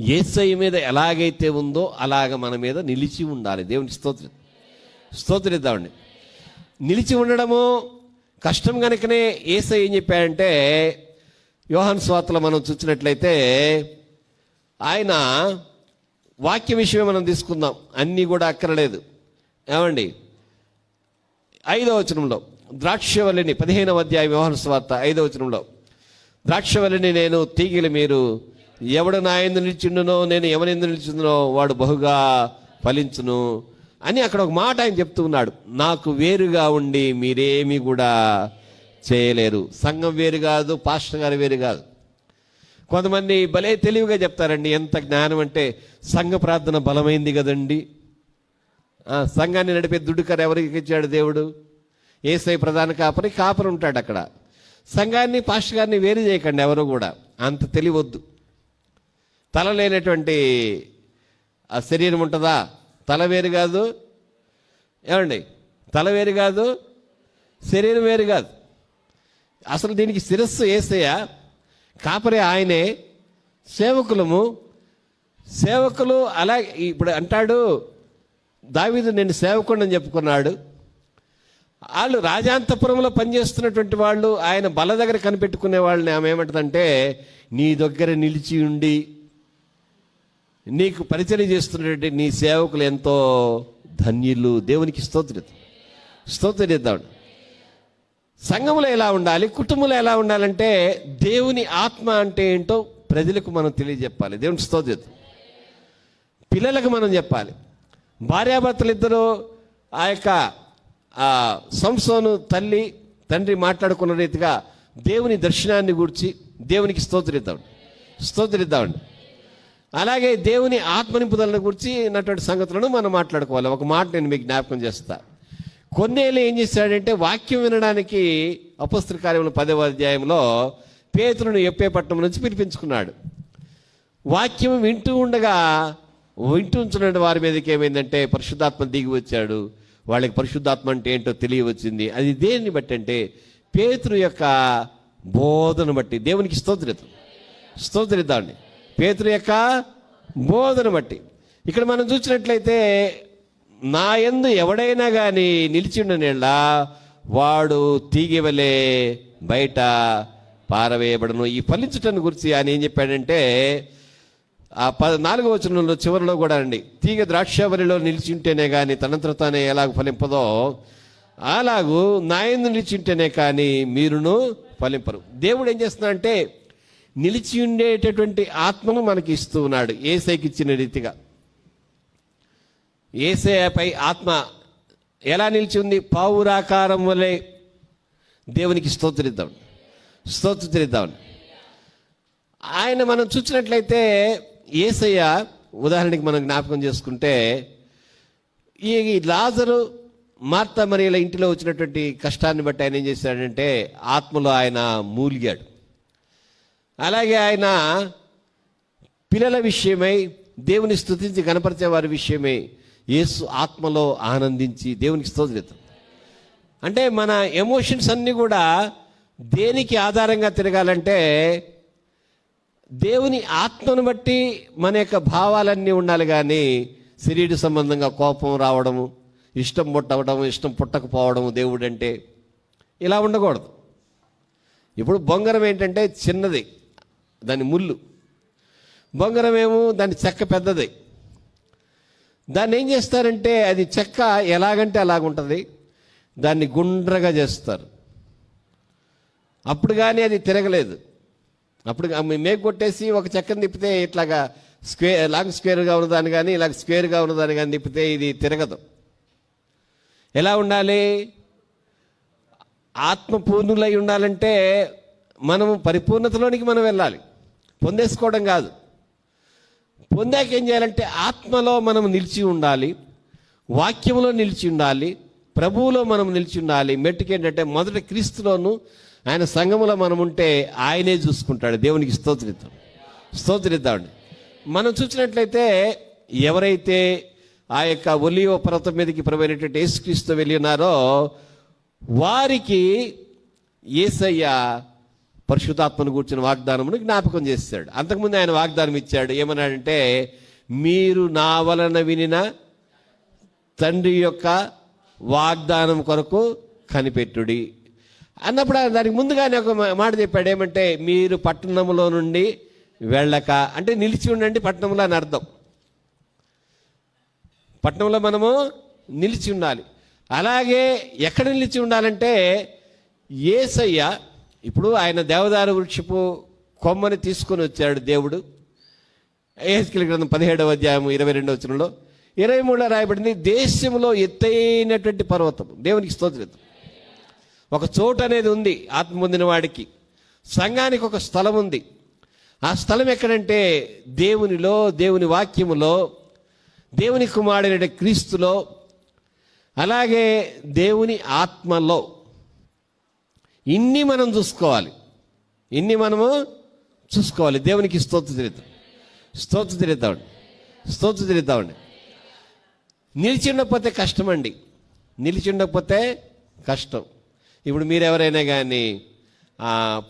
యేసయ్య మీద ఎలాగైతే ఉందో అలాగ మన మీద నిలిచి ఉండాలి. దేవునికి స్తోత్రిద్దామండి. నిలిచి ఉండడము కష్టం కనుకనే యేసయ్య ఏం చెప్పాడంటే యోహాను సువార్తలో మనం చూసినట్లయితే ఆయన వాక్య విషయమే మనం తీసుకుందాం, అన్నీ కూడా అక్కరలేదు. ఏమండి 5వ వచనంలో ద్రాక్షవల్లిని 15వ అధ్యాయం యోహాను సువార్త 5వ వచనంలో ద్రాక్షవల్లిని నేను, తీగలు మీరు. ఎవడు నా యందు నిలిచిండునో నేను ఎవరెందు నిలిచిందునో వాడు బహుగా ఫలించును అని అక్కడ ఒక మాట ఆయన చెప్తూ ఉన్నాడు. నాకు వేరుగా ఉండి మీరేమీ కూడా చేయలేరు. సంఘం వేరు కాదు, పాస్టర్ గారు వేరు కాదు. కొంతమంది భలే తెలివిగా చెప్తారండి. ఎంత జ్ఞానం అంటే సంఘ ప్రార్థన బలమైంది కదండి. సంఘాన్ని నడిపే దుడ్డుకర ఎవరికి ఇచ్చాడు దేవుడు? యేసయ్య ప్రధాన కాపరి ఉంటాడు అక్కడ. సంఘాన్ని పాస్టర్ గారిని వేరు చేయకండి ఎవరు కూడా, అంత తెలివద్దు. తల లేనటువంటి ఆ శరీరం ఉంటుందా? తల వేరు కాదు ఏమండి, తల వేరు కాదు, శరీరం వేరు కాదు. అసలు దీనికి శిరస్సు యేసయ్య, కాపరి ఆయనే, సేవకులు అలా. ఇప్పుడు అంటాడు దావీదు నేను సేవకుడిని చెప్పుకున్నాడు. వాళ్ళు రాజాంతపురంలో పనిచేస్తున్నటువంటి వాళ్ళు ఆయన బల దగ్గర కనిపెట్టుకునే వాళ్ళని ఆమె ఏమంటుందంటే నీ దగ్గర నిలిచి ఉండి నీకు పరిచయం చేస్తున్నటువంటి నీ సేవకులు ఎంతో ధన్యులు. దేవునికి స్తోత్రం. సంఘంలో ఎలా ఉండాలి, కుటుంబంలో ఎలా ఉండాలంటే దేవుని ఆత్మ అంటే ఏంటో ప్రజలకు మనం తెలియజెప్పాలి. దేవునికి స్తోత్రం. పిల్లలకు మనం చెప్పాలి. భార్యాభర్తలు ఇద్దరు ఆ యొక్క సంసోను తండ్రి మాట్లాడుకున్న రీతిగా దేవుని దర్శనాన్ని గురించి దేవునికి స్తోత్రిద్దామండి. అలాగే దేవుని ఆత్మనింపుదలను గురించి ఉన్నటువంటి సంగతులను మనం మాట్లాడుకోవాలి. ఒక మాట నేను మీకు జ్ఞాపకం చేస్తా. కొన్నేళ్ళు ఏం చేశాడంటే వాక్యం వినడానికి అపొస్తలుల కార్యములు 10వ అధ్యాయంలో పేతురును యొప్పే పట్టణం నుంచి పిలిపించుకున్నాడు. వాక్యం వింటూ ఉంటున్న వారి మీదకి ఏమైందంటే పరిశుద్ధాత్మ దిగి వచ్చాడు. వాళ్ళకి పరిశుద్ధాత్మ అంటే ఏంటో తెలియవచ్చింది. అది దేన్ని బట్టి అంటే పేతురు యొక్క బోధన బట్టి. దేవునికి స్తోత్రిద్దామండి. పేతురు యొక్క బోధన బట్టి. ఇక్కడ మనం చూసినట్లయితే నా యందు ఎవడైనా కానీ నిలిచి ఉండనేళ్ళ వాడు తీగవలే బయట పారవేయబడను. ఈ ఫలించటాన్ని గురించి ఆయన ఏం చెప్పాడంటే ఆ 4వ వచనంలో చివరిలో కూడా అండి, తీగ ద్రాక్షవల్లిలో నిలిచి ఉంటేనే కానీ తనంతట తానే ఎలాగ ఫలింపదో అలాగూ నా యందు నిలిచి ఉంటేనే కానీ మీరును ఫలింపరు. దేవుడు ఏం చేస్తున్నాడంటే నిలిచి ఉండేటటువంటి ఆత్మను మనకి ఇస్తూ ఉన్నాడు. యేసయ్యకి ఇచ్చిన రీతిగా యేసయ్యపై ఆత్మ ఎలా నిలిచి ఉంది? పావురాకారం వలె. దేవునికి స్తోత్రిద్దాం. ఆయన మనం చూసినట్లయితే యేసయ్య ఉదాహరణకి మనం జ్ఞాపకం చేసుకుంటే ఈ లాజరు మార్తా మరియల ఇంటిలో వచ్చినటువంటి కష్టాన్ని బట్టి ఆయన ఏం చేశాడంటే ఆత్మలో ఆయన మూలిగాడు. అలాగే ఆయన పిల్లల విషయమై దేవుని స్తుతించి గణపరిచే వారి విషయమై యేసు ఆత్మలో ఆనందించి దేవునికి స్తోత్రం. అంటే మన ఎమోషన్స్ అన్నీ కూడా దేనికి ఆధారంగా తిరగాలంటే దేవుని ఆత్మను బట్టి మన యొక్క భావాలన్నీ ఉండాలి. కానీ శరీర సంబంధంగా కోపం రావడము, ఇష్టం పుట్టవడము, ఇష్టం పుట్టకపోవడము దేవుడు అంటే ఇలా ఉండకూడదు. ఇప్పుడు బొంగరం ఏంటంటే చిన్నది, దాని ముళ్ళు. బొంగరం ఏమో దాని చెక్క పెద్దది. దాన్ని ఏం చేస్తారంటే అది చెక్క ఎలాగంటే అలాగుంటుంది, దాన్ని గుండ్రగా చేస్తారు. అప్పుడు కానీ అది తిరగలేదు. అప్పుడు మేకు కొట్టేసి ఒక చెక్కను తిప్పితే ఇట్లాగా లాంగ్ స్క్వేర్గా ఉన్నదాన్ని కానీ ఇలాగ స్క్వేర్గా ఉన్నదాన్ని కానీ తిప్పితే ఇది తిరగదు. ఎలా ఉండాలి? ఆత్మపూర్ణులై ఉండాలంటే మనము పరిపూర్ణతలోనికి మనం వెళ్ళాలి, పొందేసుకోవడం కాదు. పొందాక ఏం చేయాలంటే ఆత్మలో మనం నిలిచి ఉండాలి, వాక్యంలో నిలిచి ఉండాలి, ప్రభువులో మనం నిలిచి ఉండాలి. మెట్టుకేంటంటే మొదట క్రీస్తులోను ఆయన సంఘములో మనం ఉంటే ఆయనే చూసుకుంటాడు. దేవునికి స్తోత్రిద్దామండి. మనం చూసినట్లయితే ఎవరైతే ఆ యొక్క ఒలీవ పర్వతం మీదకి ప్రభువైనటువంటి యేసుక్రీస్తు వెళ్ళి ఉన్నారో వారికి యేసయ్య పరిశుద్ధాత్మను కూర్చున్న వాగ్దానమును జ్ఞాపకం చేశాడు. అంతకుముందు ఆయన వాగ్దానం ఇచ్చాడు. ఏమన్నాడంటే మీరు నా వలన వినిన తండ్రి యొక్క వాగ్దానం కొరకు కనిపెట్టుడి అన్నప్పుడు దానికి ముందుగానే ఒక మాట చెప్పాడు. ఏమంటే మీరు పట్టణంలో నుండి వెళ్ళక, అంటే నిలిచి ఉండండి పట్టణంలో అని అర్థం. పట్టణంలో మనము నిలిచి ఉండాలి. అలాగే ఎక్కడ నిలిచి ఉండాలంటే యేసయ్య ఇప్పుడు ఆయన దేవదారు వృక్షపు కొమ్మని తీసుకొని వచ్చాడు దేవుడు. యెహెజ్కేలు గ్రంథం 17వ అధ్యాయం 22వ వచనంలో 23లో రాయబడింది, దేశంలో ఎత్తైనటువంటి పర్వతం. దేవునికి స్తోత్రం. ఒక చోటు అనేది ఉంది ఆత్మ పొందిన వాడికి. సంఘానికి ఒక స్థలం ఉంది. ఆ స్థలం ఎక్కడంటే దేవునిలో, దేవుని వాక్యములో, దేవుని కుమారుడైన క్రీస్తులో, అలాగే దేవుని ఆత్మలో. ఇన్ని మనం చూసుకోవాలి. దేవునికి స్తోత్రిద్దామండి. నిలిచి ఉండకపోతే కష్టం. ఇప్పుడు మీరెవరైనా కానీ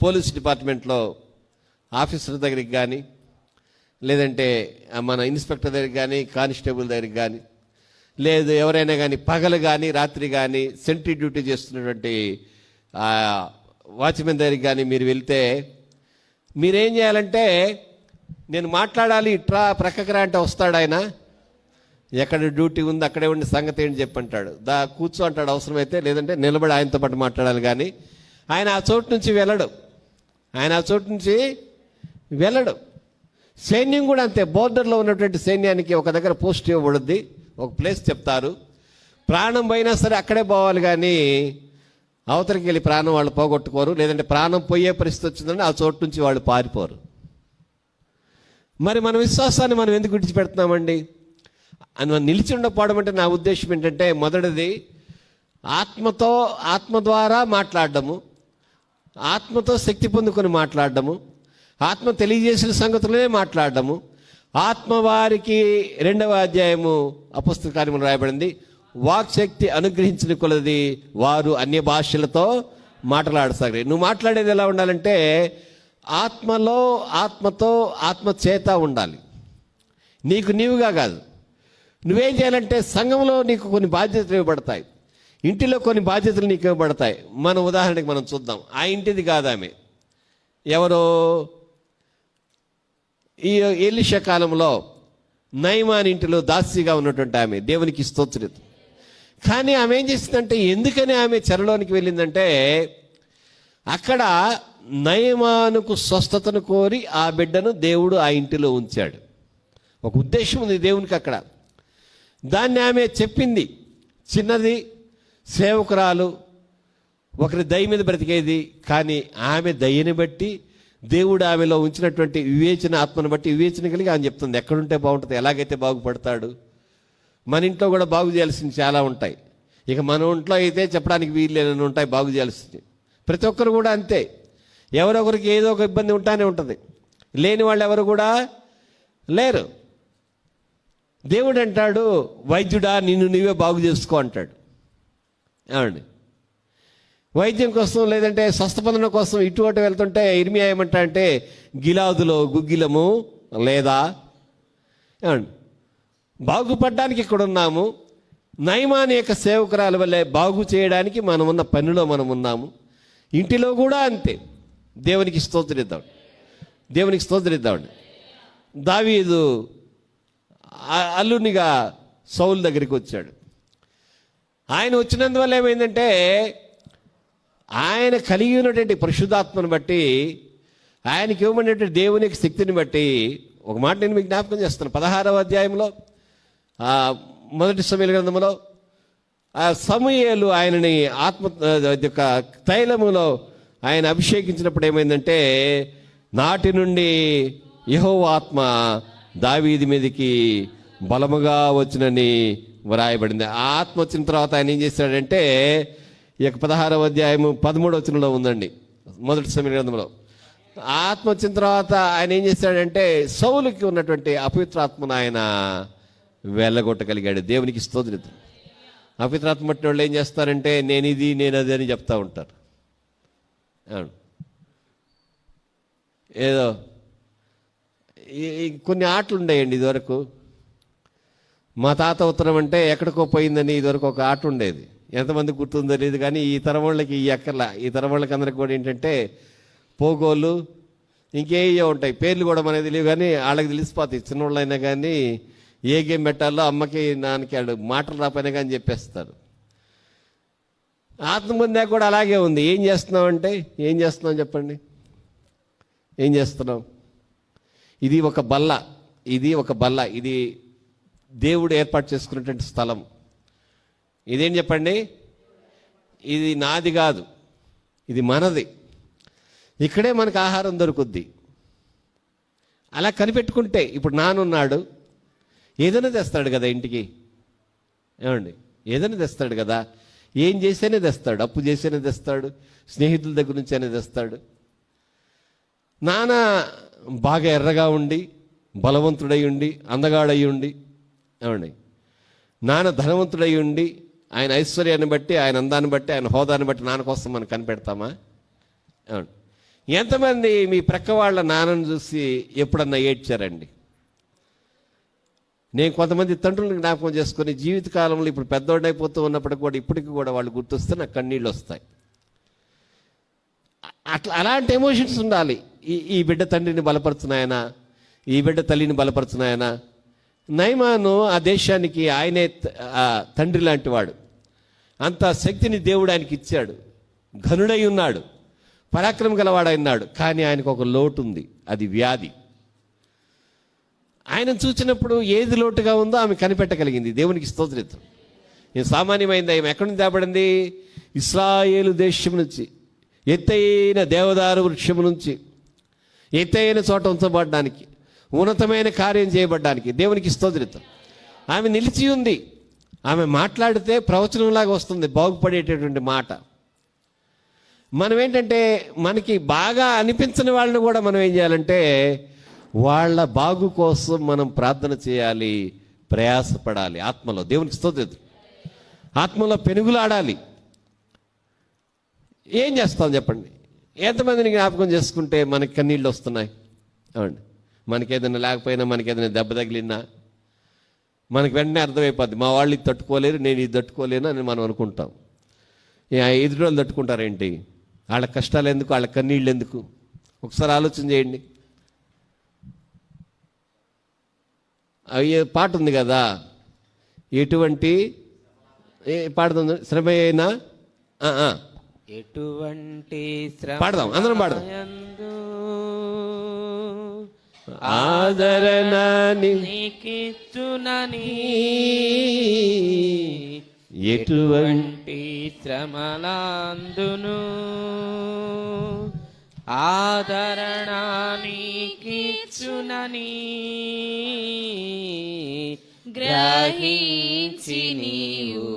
పోలీస్ డిపార్ట్మెంట్లో ఆఫీసర్ దగ్గరికి కానీ, లేదంటే మన ఇన్స్పెక్టర్ దగ్గరికి కానీ, కానిస్టేబుల్ దగ్గరికి కానీ, లేదు ఎవరైనా కానీ పగలు కానీ రాత్రి కానీ సెంట్రీ డ్యూటీ చేస్తున్నటువంటి వాచ్మెన్ దగ్గరికి కానీ మీరు వెళ్తే మీరేం చేయాలంటే నేను మాట్లాడాలి ఇట్రా ప్రక్కకి రా అంటే వస్తాడు ఆయన. ఎక్కడ డ్యూటీ ఉంది అక్కడే ఉండి సంగతి ఏంటి చెప్పంటాడు. కూర్చో అంటాడు అవసరమైతే, లేదంటే నిలబడి ఆయనతో పాటు మాట్లాడాలి. కానీ ఆయన ఆ చోటు నుంచి వెళ్ళడు. సైన్యం కూడా అంతే. బోర్డర్లో ఉన్నటువంటి సైన్యానికి ఒక దగ్గర పోస్ట్ ఇవ్వబడుద్ది, ఒక ప్లేస్ చెప్తారు. ప్రాణం పోయినా సరే అక్కడే పోవాలి, కానీ అవతలికి వెళ్ళి ప్రాణం వాళ్ళు పోగొట్టుకోరు. లేదంటే ప్రాణం పోయే పరిస్థితి వచ్చిందంటే ఆ చోటు నుంచి వాళ్ళు పారిపోరు. మరి మన విశ్వాసాన్ని మనం ఎందుకు విడిచిపెడుతున్నామండి? అని మనం నిలిచి ఉండకపోవడం అంటే నా ఉద్దేశం ఏంటంటే, మొదటిది ఆత్మ ద్వారా మాట్లాడడము, ఆత్మతో శక్తి పొందుకొని మాట్లాడడము, ఆత్మ తెలియజేసిన సంగతులనే మాట్లాడడము. ఆత్మ వారికి 2వ అధ్యాయము అపొస్తల కార్యములు రాయబడింది, వాక్శక్తి అనుగ్రహించిన కొలది వారు అన్య భాషలతో మాట్లాడసాగారు. నువ్వు మాట్లాడేది ఎలా ఉండాలంటే ఆత్మతో ఆత్మ చేత ఉండాలి. నీకు నీవుగా కాదు. నువ్వేం చేయాలంటే సంఘంలో నీకు కొన్ని బాధ్యతలు ఇవ్వబడతాయి, ఇంటిలో కొన్ని బాధ్యతలు నీకు ఇవ్వబడతాయి. మన ఉదాహరణకి మనం చూద్దాం. ఆ ఇంటిది కాదు ఆమె, ఎవరో ఈ ఎలీషా కాలంలో నయమాన్ ఇంటిలో దాసిగా ఉన్నటువంటి ఆమె, దేవునికి స్తోత్రం. కానీ ఆమె ఏం చేసిందంటే, ఎందుకని ఆమె చెరలోనికి వెళ్ళిందంటే, అక్కడ నయమానుకు స్వస్థతను కోరి ఆ బిడ్డను దేవుడు ఆ ఇంటిలో ఉంచాడు. ఒక ఉద్దేశం ఉంది దేవునికి అక్కడ. దాన్ని ఆమె చెప్పింది. చిన్నది, సేవకురాలు, ఒకరి దయ మీద బ్రతికేది. కానీ ఆమె దయని బట్టి దేవుడు ఆమెలో ఉంచినటువంటి వివేచన, ఆత్మను బట్టి వివేచన కలిగి ఆమె చెప్తుంది ఎక్కడుంటే బాగుంటుంది, ఎలాగైతే బాగుపడతాడు. మన ఇంట్లో కూడా బాగు చేయాల్సినవి చాలా ఉంటాయి. ఇక మన ఇంట్లో అయితే చెప్పడానికి వీల్లేని ఉంటాయి బాగు చేయాల్సినవి. ప్రతి ఒక్కరు కూడా అంతే. ఎవరొకరికి ఏదో ఒక ఇబ్బంది ఉంటానే ఉంటుంది. లేని వాళ్ళు ఎవరు కూడా లేరు. దేవుడు అంటాడు, వైద్యుడా నిన్ను నీవే బాగు చేసుకో అంటాడు. ఏమండి, వైద్యం కోసం లేదంటే స్వస్థపందన కోసం ఇటు అటు వెళ్తుంటే ఇర్మియా ఏమంటా అంటే, గిలాదులో గుగ్గిలము లేదా. ఏమండి, బాగుపడడానికి ఇక్కడ ఉన్నాము. నయమాని యొక్క సేవకురాల వల్లే బాగు చేయడానికి మనం ఉన్న పనిలో మనం ఉన్నాము. ఇంటిలో కూడా అంతే. దేవునికి స్తోత్రిద్దామండి. దావీదు అల్లునిగా సౌలు దగ్గరికి వచ్చాడు. ఆయన వచ్చినందువల్ల ఏమైందంటే, ఆయన కలిగి ఉన్నటువంటి పరిశుద్ధాత్మను బట్టి, ఆయనకి ఇవ్వబడినటువంటి దేవునికి శక్తిని బట్టి, ఒక మాట నేను మీకు జ్ఞాపకం చేస్తాను. 16వ అధ్యాయంలో మొదటి సమూయేలు గ్రంథంలో సమూయేలు ఆయనని ఆత్మ యొక్క తైలములో ఆయన అభిషేకించినప్పుడు ఏమైందంటే, నాటి నుండి యెహోవా ఆత్మ దావీదు మీదకి బలముగా వచ్చినని వ్రాయబడింది. ఆ ఆత్మ వచ్చిన తర్వాత ఆయన ఏం చేశాడంటే, ఈ యొక్క 16వ అధ్యాయము 13వ వచనంలో ఉందండి, మొదటి సమూయేలు గ్రంథంలో. ఆత్మ వచ్చిన తర్వాత ఆయన ఏం చేశాడంటే, సౌలుకి ఉన్నటువంటి అపవిత్రాత్మను ఆయన వెళ్ళగొట్టగలిగాడు. దేవునికి స్తోత్రం. అపవిత్రాత్మ పట్టిన వాళ్ళు ఏం చేస్తారంటే, నేను ఇది నేను అది అని చెప్తా ఉంటారు. ఏదో కొన్ని ఆటలు ఉండేయండి ఇదివరకు. మా తాత ఉత్తరం అంటే ఎక్కడికో పోయిందని ఇదివరకు ఒక ఆట ఉండేది. ఎంతమంది గుర్తుందో తెలియదు, కానీ ఈ తరం వాళ్ళకి ఈ ఎక్కర్లా. ఈ తరం వాళ్ళకి అందరికి కూడా ఏంటంటే పోగోళ్ళు ఇంకేయో ఉంటాయి. పేర్లు కూడా మనకి తెలియదు, కానీ వాళ్ళకి తెలిసిపోతాయి. చిన్నవాళ్ళైనా కానీ ఏ గేమ్ పెట్టాలో అమ్మకి నాన్నకి ఆడు మాటలు రాపోయినా కానీ చెప్పేస్తారు. ఆత్మ పొందాక కూడా అలాగే ఉంది. ఏం చేస్తున్నాం అంటే, ఏం చేస్తున్నాం చెప్పండి, ఏం చేస్తున్నాం? ఇది ఒక బల్ల, ఇది దేవుడు ఏర్పాటు చేసుకున్నటువంటి స్థలం. ఇదేం చెప్పండి, ఇది నాది కాదు, ఇది మనది. ఇక్కడే మనకు ఆహారం దొరుకుద్ది. అలా కనిపెట్టుకుంటే, ఇప్పుడు నానున్నాడు, ఏదైనా తెస్తాడు కదా ఇంటికి. ఏమండి, ఏదైనా తెస్తాడు కదా. ఏం చేసేనే తెస్తాడు, అప్పు చేసేనే తెస్తాడు, స్నేహితుల దగ్గర నుంచి అయినా తెస్తాడు. నాన్న బాగా ఎర్రగా ఉండి, బలవంతుడై ఉండి, అందగాడై ఉండి, ఏమండి, నాన్న ధనవంతుడై ఉండి, ఆయన ఐశ్వర్యాన్ని బట్టి, ఆయన అందాన్ని బట్టి, ఆయన హోదాన్ని బట్టి నాన్న కోసం మనం కనిపెడతామా? ఏమండి, ఎంతమంది మీ ప్రక్క వాళ్ళ నాన్నను చూసి ఎప్పుడన్నా ఏడ్చారండి? నేను కొంతమంది తండ్రులను జ్ఞాపకం చేసుకొని జీవితకాలంలో ఇప్పుడు పెద్దోడైపోతూ ఉన్నప్పటికి కూడా ఇప్పటికి కూడా వాళ్ళు గుర్తొస్తే నాకు కన్నీళ్ళు వస్తాయి. అలాంటి ఎమోషన్స్ ఉండాలి. ఈ బిడ్డ తండ్రిని బలపరుచున్నాయన, ఈ బిడ్డ తల్లిని బలపరచును ఆయన. నయమాను ఆ దేశానికి ఆయనే తండ్రి లాంటి వాడు. అంత శక్తిని దేవుడు ఆయనకి ఇచ్చాడు. ఘనుడై ఉన్నాడు, పరాక్రమం గలవాడై ఉన్నాడు. కానీ ఆయనకు ఒక లోటు ఉంది, అది వ్యాధి. ఆయన చూసినప్పుడు ఏది లోటుగా ఉందో ఆమె కనిపెట్టగలిగింది. దేవునికి స్తోత్రం. ఇది సామాన్యమైంది. ఆమె ఎక్కడి నుంచి తేబడింది? ఇశ్రాయేలు దేశం నుంచి, ఎత్తైన దేవదారు వృక్షం నుంచి, ఎత్తైన చోట ఉంచబడడానికి, ఉన్నతమైన కార్యం చేయబడ్డానికి. దేవునికి స్తోత్రం. ఆమె నిలిచి ఉంది. ఆమె మాట్లాడితే ప్రవచనంలాగా వస్తుంది, బాగుపడేటటువంటి మాట. మనం ఏంటంటే, మనకి బాగా అనిపించని వాళ్ళని కూడా మనం ఏం చేయాలంటే, వాళ్ళ బాగు కోసం మనం ప్రార్థన చేయాలి, ప్రయాసపడాలి. ఆత్మలో దేవునికి స్తోత్రం. ఆత్మలో పెనుగులాడాలి. ఏం చేస్తాం చెప్పండి? ఎంతమందిని జ్ఞాపకం చేసుకుంటే మనకి కన్నీళ్ళు వస్తున్నాయి? అవునండి. మనకి ఏదైనా లేకపోయినా, మనకి ఏదైనా దెబ్బ తగిలినా మనకి వెంటనే అర్థమైపోద్ది, మా వాళ్ళు ఇది తట్టుకోలేరు, నేను ఇది తట్టుకోలేను అని మనం అనుకుంటాం. ఎదుటి వాళ్ళు తట్టుకుంటారేంటి? వాళ్ళ కష్టాలు ఎందుకు, వాళ్ళ కన్నీళ్ళు ఎందుకు? ఒకసారి ఆలోచన చేయండి. పాట ఉంది కదా, ఎటువంటి పాడుతుంది, శ్రమ అయినా ఎటువంటి పాడదాం, అందరం పాడదాం. ఆదరణ నీకిచ్చునని ఎటువంటి శ్రమలందును ఆదరణ నీకిచ్చునని గ్రహించి నీవు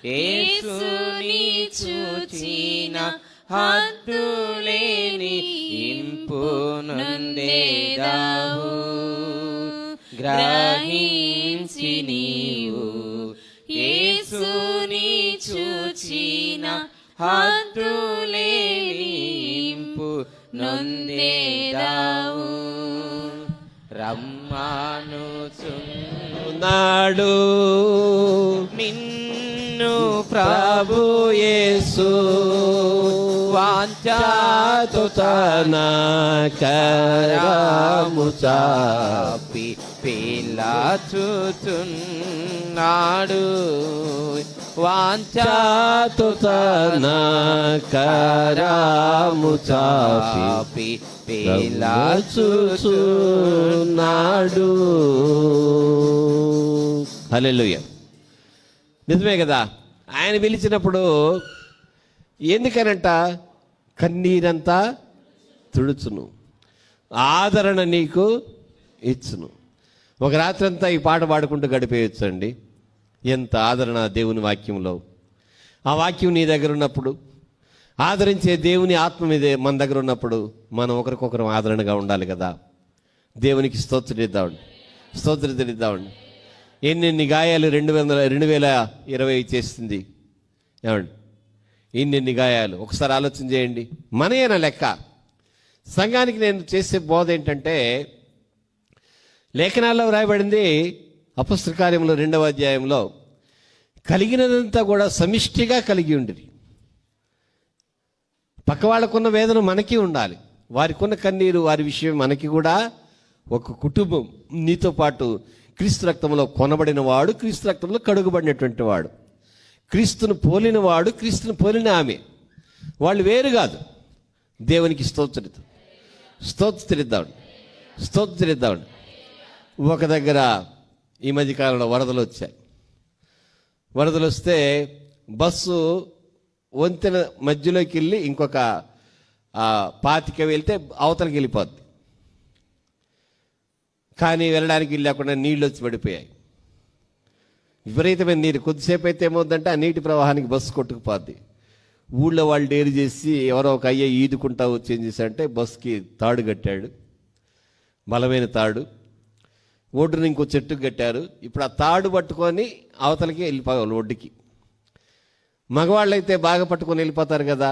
యేసుని చూచిన హద్దులేని ఇంపు నొందేదావు. గ్రహించి నీవు యేసుని చూచిన హద్దులేని ఇంపు నొందేదావు. రమ్మానుచున్నాడు నిన్ను ప్రభు యేసు వాంఛాతో తన కరము చాపి పిల్లచుచున్నాడు. వాంఛాతో తన కరము చాపి పిల్లచుచున్నాడు. హల్లెలూయా. నిజమే కదా. ఆయన పిలిచినప్పుడు ఎందుకనంట, కన్నీరంతా తుడుచును, ఆదరణ నీకు ఇచ్చును. ఒక రాత్రి అంతా ఈ పాట పాడుకుంటూ గడిపేయచ్చు అండి. ఎంత ఆదరణ దేవుని వాక్యంలో. ఆ వాక్యం నీ దగ్గర ఉన్నప్పుడు, ఆదరించే దేవుని ఆత్మ మీదే మన దగ్గర ఉన్నప్పుడు, మనం ఒకరికొకరు ఆదరణగా ఉండాలి కదా. దేవునికి స్తోత్రమిద్దామండి, స్తోత్రమిద్దామండి. ఎన్నెన్ని గాయాలు 2020 చేసింది ఏమండి? ఇన్నెన్ని గాయాలు ఒకసారి ఆలోచన చేయండి. మనయేనా లెక్క? సంఘానికి నేను చేసే బోధ ఏంటంటే, లేఖనాల్లో వ్రాయబడింది అపొస్తలుల కార్యములు 2వ అధ్యాయంలో, కలిగినదంతా కూడా సమిష్టిగా కలిగి ఉండిరి. పక్క వాళ్ళకున్న వేదన మనకి ఉండాలి, వారికున్న కన్నీరు వారి విషయం మనకి కూడా. ఒక కుటుంబం నీతో పాటు క్రీస్తు రక్తంలో కొనబడిన వాడు, క్రీస్తు రక్తంలో కడుగుబడినటువంటి వాడు, క్రీస్తును పోలిన వాడు, క్రీస్తును పోలిన ఆమె, వాళ్ళు వేరు కాదు. దేవునికి స్తోత్రిద్దామండి. ఒక దగ్గర ఈ మధ్యకాలంలో వరదలు వచ్చాయి. వరదలు వస్తే బస్సు వంతెన మధ్యలోకి వెళ్ళి ఇంకొక 25 వెళ్తే అవతలకి వెళ్ళిపోద్ది. కానీ వెళ్ళడానికి లేకుండా నీళ్ళు వచ్చి పడిపోయాయి. విపరీతమైన నీరు. కొద్దిసేపు అయితే ఏమవుద్దంటే ఆ నీటి ప్రవాహానికి బస్సు కొట్టుకుపోద్ది. ఊళ్ళో వాళ్ళు డేరు చేసి ఎవరో ఒక అయ్యే ఈదుకుంటా వచ్చి ఏం చేశారంటే బస్సుకి తాడు కట్టాడు, బలమైన తాడు. ఒడ్డుని ఇంకో చెట్టుకు కట్టారు. ఇప్పుడు ఆ తాడు పట్టుకొని అవతలకి వెళ్ళిపోవాలి ఒడ్డుకి. మగవాళ్ళైతే బాగా పట్టుకొని వెళ్ళిపోతారు కదా,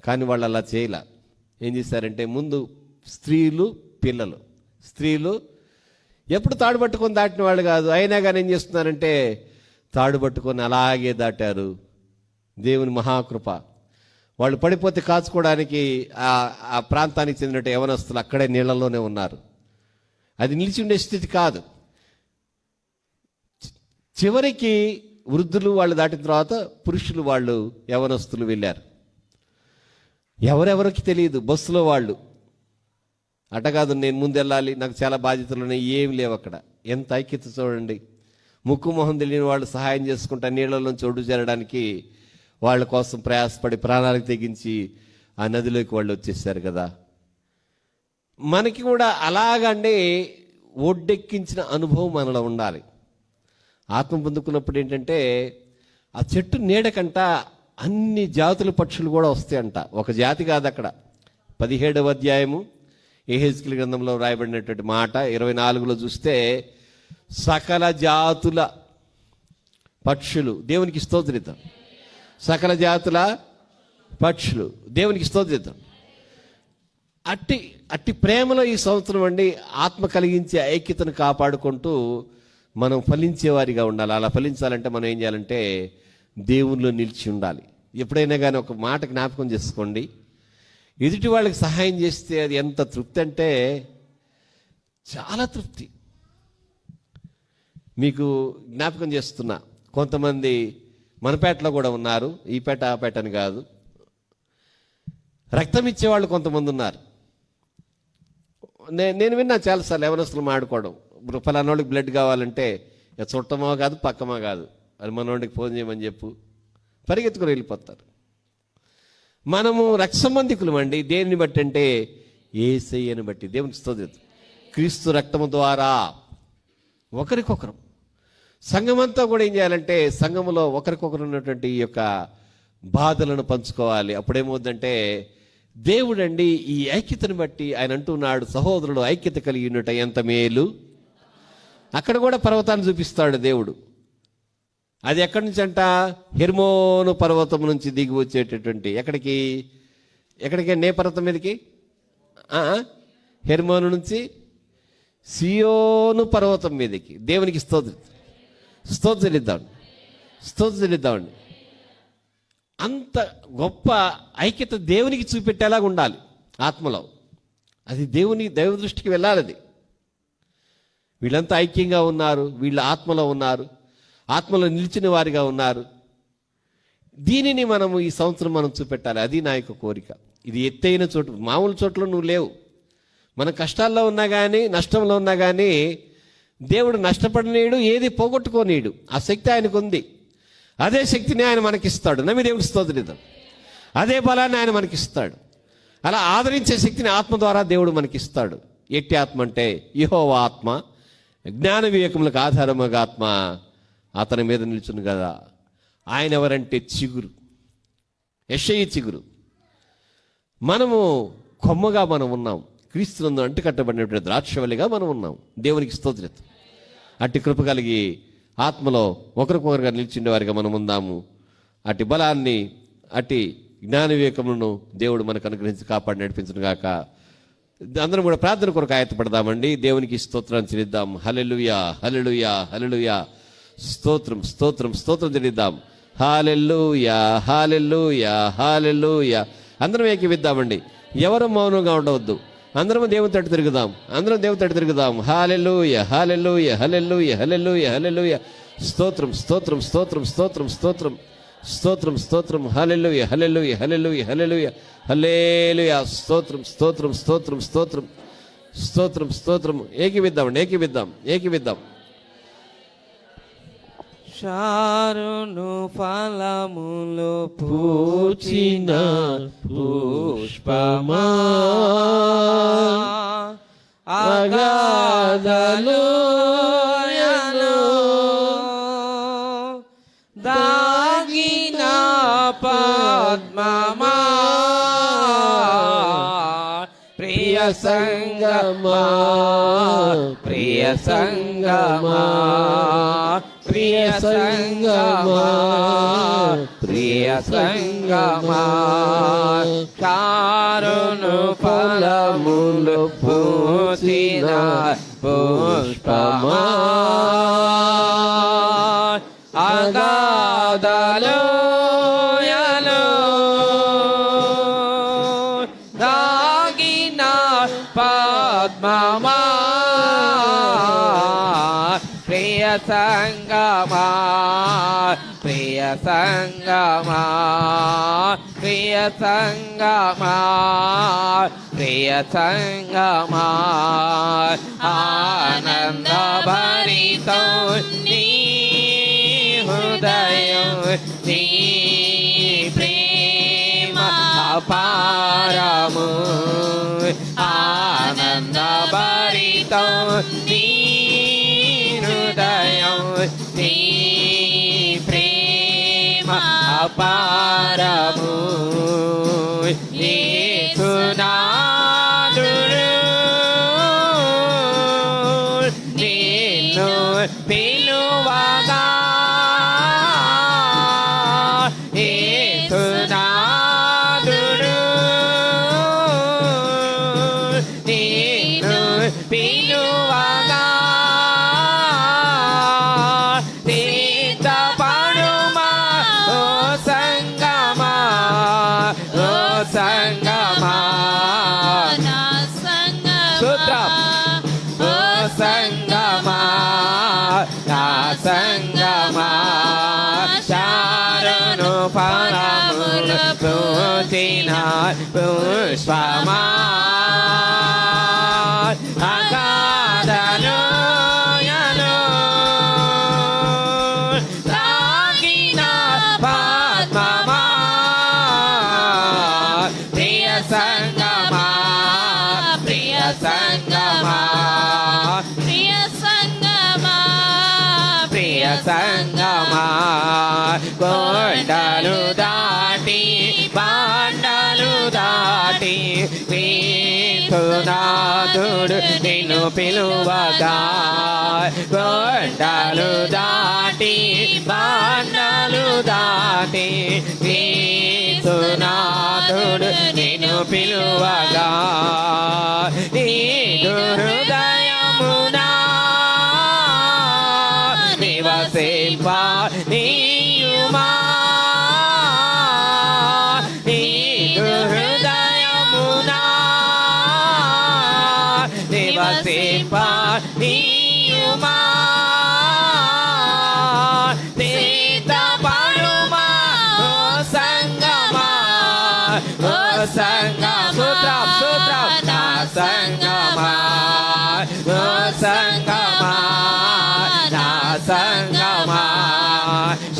కానీ వాళ్ళు అలా చేయలే. ఏం చేశారంటే ముందు స్త్రీలు, పిల్లలు. స్త్రీలు ఎప్పుడు తాడు పట్టుకొని దాటిన వాళ్ళు కాదు, అయినా కానీ ఏం చేస్తున్నారంటే తాడు పట్టుకొని అలాగే దాటారు. దేవుని మహాకృప. వాళ్ళు పడిపోతే కాచుకోవడానికి ఆ ప్రాంతానికి చెందినట్టు యవనస్తులు అక్కడే నీళ్లలోనే ఉన్నారు. అది నిలిచి ఉండే స్థితి కాదు. చివరికి వృద్ధులు వాళ్ళు దాటిన తర్వాత పురుషులు వాళ్ళు యవనస్తులు వెళ్ళారు. ఎవరెవరికి తెలియదు. బస్సులో వాళ్ళు అట కాదు, నేను ముందు వెళ్ళాలి, నాకు చాలా బాధ్యతలు ఉన్నాయి, ఏం లేవు అక్కడ. ఎంత ఐక్యత చూడండి. ముక్కు మొహం తెలియని వాళ్ళు సహాయం చేసుకుంటా నీళ్ళలోంచి ఒడ్డు చేరడానికి వాళ్ళ కోసం ప్రయాసపడి ప్రాణాలకు తెగించి ఆ నదిలోకి వాళ్ళు వచ్చేసారు కదా. మనకి కూడా అలాగంటే ఒడ్డెక్కించిన అనుభవం మనలో ఉండాలి. ఆత్మ పొందుకున్నప్పుడు ఏంటంటే ఆ చెట్టు నీడకంట అన్ని జాతుల పక్షులు కూడా వస్తాయంట. ఒక జాతి కాదు అక్కడ. 17వ అధ్యాయము యెహెజ్కేలు గ్రంథంలో రాయబడినటువంటి మాట 24లో చూస్తే సకల జాతుల పక్షులు దేవునికి స్తోత్రిద్దాం. సకల జాతుల పక్షులు దేవునికి స్తోత్రిద్దాం. అట్టి ప్రేమలో ఈ సంవత్సరం అండి ఆత్మ కలిగించే ఐక్యతను కాపాడుకుంటూ మనం ఫలించేవారిగా ఉండాలి. అలా ఫలించాలంటే మనం ఏం చేయాలంటే దేవునిలో నిలిచి ఉండాలి. ఎప్పుడైనా కానీ ఒక మాట జ్ఞాపకం చేసుకోండి, ఎదుటి వాళ్ళకి సహాయం చేస్తే అది ఎంత తృప్తి అంటే చాలా తృప్తి. మీకు జ్ఞాపకం చేస్తున్నా, కొంతమంది మనపేటలో కూడా ఉన్నారు, ఈ పేట ఆ పేట అని కాదు, రక్తం ఇచ్చేవాళ్ళు కొంతమంది ఉన్నారు. నేను విన్నా చాలాసార్లు యవనస్తులు మాడుకోవడం, ఫలానోడికి బ్లడ్ కావాలంటే చుట్టమో కాదు పక్కమో కాదు, అది మనోడికి ఫోన్ చేయమని చెప్పు, పరిగెత్తుకుని వెళ్ళిపోతారు. మనము రక్త సంబంధికులం అండి. దేనిని బట్టి అంటే యేసయ్యను బట్టి. దేవునికి స్తోత్రం. క్రీస్తు రక్తము ద్వారా ఒకరికొకరు, సంఘమంతా కూడా ఏం చేయాలంటే సంఘములో ఒకరికొకరు ఉన్నటువంటి ఈ యొక్క బాధలను పంచుకోవాలి. అప్పుడేమవుద్దంటే దేవుడండి ఈ ఐక్యతను బట్టి ఆయన అంటున్నాడు, సహోదరుడు ఐక్యత కలిగి ఉన్నట ఎంత మేలు. అక్కడ కూడా పర్వతాన్ని చూపిస్తాడు దేవుడు. అది ఎక్కడి నుంచి అంట? హెర్మోను పర్వతం నుంచి దిగి వచ్చేటటువంటి ఎక్కడికి నే పర్వతం మీదకి, హెర్మోను నుంచి సియోను పర్వతం మీదకి. దేవునికి స్తోత్రలిద్దామండి. అంత గొప్ప ఐక్యత దేవునికి చూపెట్టేలాగా ఉండాలి ఆత్మలో. అది దైవ దృష్టికి వెళ్ళాలి. అది వీళ్ళంతా ఐక్యంగా ఉన్నారు, వీళ్ళ ఆత్మలో ఉన్నారు, ఆత్మలో నిలిచిన వారిగా ఉన్నారు. దీనిని మనము ఈ సంవత్సరం మనం చూపెట్టాలి. అది నా యొక్క కోరిక. ఇది ఎత్తైన చోటు, మామూలు చోట్ల నువ్వు లేవు. మన కష్టాల్లో ఉన్నా కానీ నష్టంలో ఉన్నా కానీ దేవుడు నష్టపడనీయుడు, ఏది పోగొట్టుకోనీయుడు. ఆ శక్తి ఆయనకు ఉంది. అదే శక్తిని ఆయన మనకిస్తాడు. నమ్మి దేవుడి స్తోత్రం. అదే బలాన్ని ఆయన మనకిస్తాడు. అలా ఆదరించే శక్తిని ఆత్మ ద్వారా దేవుడు మనకిస్తాడు. ఎట్టి ఆత్మ అంటే యెహోవా ఆత్మ, జ్ఞాన వివేకములకు ఆధారముగా ఆత్మ అతని మీద నిల్చును కదా. ఆయన ఎవరంటే చిగురు, యెషయి చిగురు. మనము కొమ్మగా మనం ఉన్నాం, క్రీస్తునందు అంటుకట్టబడినటువంటి ద్రాక్షవల్లిగా మనం ఉన్నాం. దేవునికి స్తోత్రం. అట్టి కృప కలిగి ఆత్మలో ఒకరికొకరుగా నిలిచిండే వారిగా మనం ఉందాము. అట్టి బలాన్ని, అట్టి జ్ఞాన వివేకములను దేవుడు మనకు అనుగ్రహించి కాపాడి నడిపించును గాక. అందరం కూడా ప్రార్థన కొరకు ఆయత్తపడదామండి. దేవునికి స్తోత్రాన్ని చెల్లిద్దాం. హల్లెలూయా, హల్లెలూయా, హల్లెలూయా. స్తోత్రం, స్తోత్రం, స్తోత్రం చెల్లిద్దాం. హల్లెలూయా, హల్లెలూయా, హల్లెలూయా. అందరం ఏకీవిద్దామండి. ఎవరు మౌనంగా ఉండవద్దు. అందరం దేవుని తట్టు తిరుగుదాం. హల్లెలూయా, హల్లెలూయా, హల్లెలూయా, హల్లెలూయా, హల్లెలూయా. స్తోత్రం, స్తోత్రం, స్తోత్రం, స్తోత్రం, స్తోత్రం, స్తోత్రం, స్తోత్రం. హల్లెలూయా, హల్లెలూయా, హల్లెలూయా, హల్లెలూయా, హల్లెలూయా. స్తోత్రం, స్తోత్రం, స్తోత్రం, స్తోత్రం, స్తోత్రం, స్తోత్రం. ఏకీవిద్దాం. షారును ఫలములు పూచిన పుష్పమా, అగాధలోయలో దాగిన పద్మమా, ప్రియ సంగమా, ప్రియ సంగమా, ప్రియ సంగమా, ప్రియ సంగమా. కారును ఫలములు పూసిన పుష్పమా, అగాధలోయలో దాగిన పద్మమా, సంగమా ప్రియ సంగమా ప్రియ సంగమా ప్రియ సంగమా ఆనంద భరితం నీ హృదయం నీ ప్రేమ అపారము ఆనంద భరితం నీ హృదయం నీ ప్రేమ అపారము యేసునాథుడు నిన్ను పిలువగా యేసునాథుడు నిన్ను పిలువగా సిద్ధపడుమా ఓ సంగమా ఓ సంగమా సూత్రం ఓ సంగమా నా సంగమా చారును ఫలములు పూచిన పుష్పమా అగాధను తాకిన పద్మమా ప్రియ సంగమా ప్రియ సంగమా ప్రియ సంగమా ప్రియ సంగమా కొండలు దాటి బాండలు దాటి యేసునాథుడు నిన్ను పిలువగా కొండలు దాటి బాండలు దాటి యేసునాథుడు నిన్ను పిలువగా నీ హృదయమునా నివసింప నీయుమా నీ హృదయమునా నివసింప నీయుమా సిద్ధపడుమా ఓ సంగమా ఓ సంగమా సూత్రం సూత్రం నా సంగమా ఓ సంగమా నా సంగమా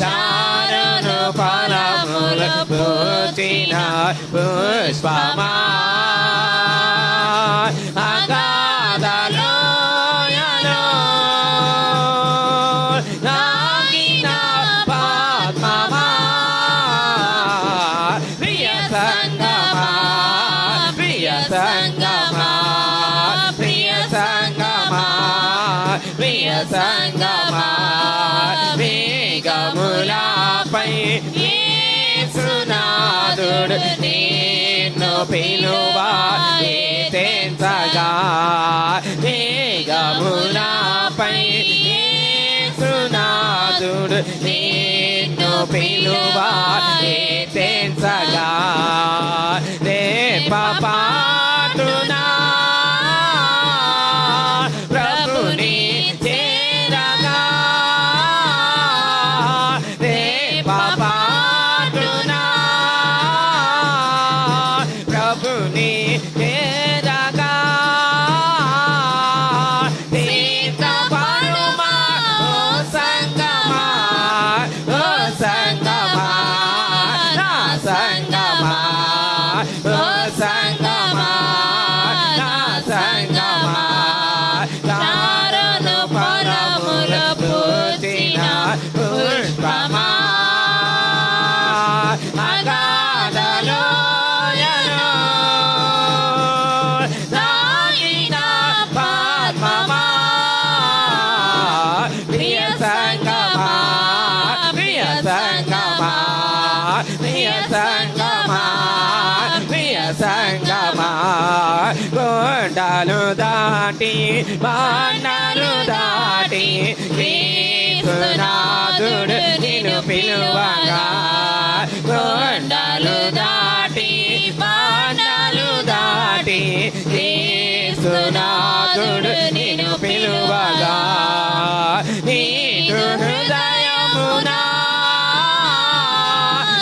చారును ఫలములు పూచిన పుష్పమా అగాధలోయలో నాగిన పద్మమా ప్రియ సంగమా ప్రియ సంగమా ప్రియ సంగమా ప్రియ సంగమా మేఘములపై యేసునాథుడు నిన్ను పిలువా తెంచగా మేఘములపై యేసునాథుడు నిన్ను పిలువా తెంచగా రేపపాటునా ప్రభుని చేరగా రేపపాటునా ప్రభుని చేరగా సిద్ధపడుమా ఓ సంగమా ఓ సంగమా నా సంగమా ఓ సంగమా నా సంగమా చారును ఫలములు పూచిన పుష్పమా అగాధలోయలో నాగిన పద్మమా ప్రియ సంగమా ప్రియ సంగమా ప్రియ సంగమా ప్రియ సంగమా కొండలు దాటి బాండలు దాటి యేసునాథుడు నిన్ను పిలువగా కొండలు దాటి బాండలు దాటి యేసునాథుడు నిన్ను పిలువగా నీ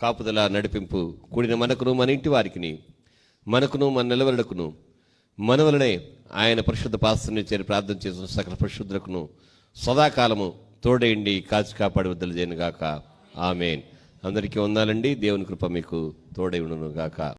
కాపుదల నడిపింపు కూడిన మనకును మన ఇంటి వారికిని మనకును మన నిలవరుడకును మన వలనే ఆయన పరిశుద్ధ పాస్తుని చేరి ప్రార్థన చేసిన సకల పరిశుద్ధులకును సదాకాలము తోడేయండి కాచి కాపాడి వద్దలు చేయను గాక ఆమేన్. అందరికీ వందాలండి. దేవుని కృప మీకు తోడై ఉండును గాక.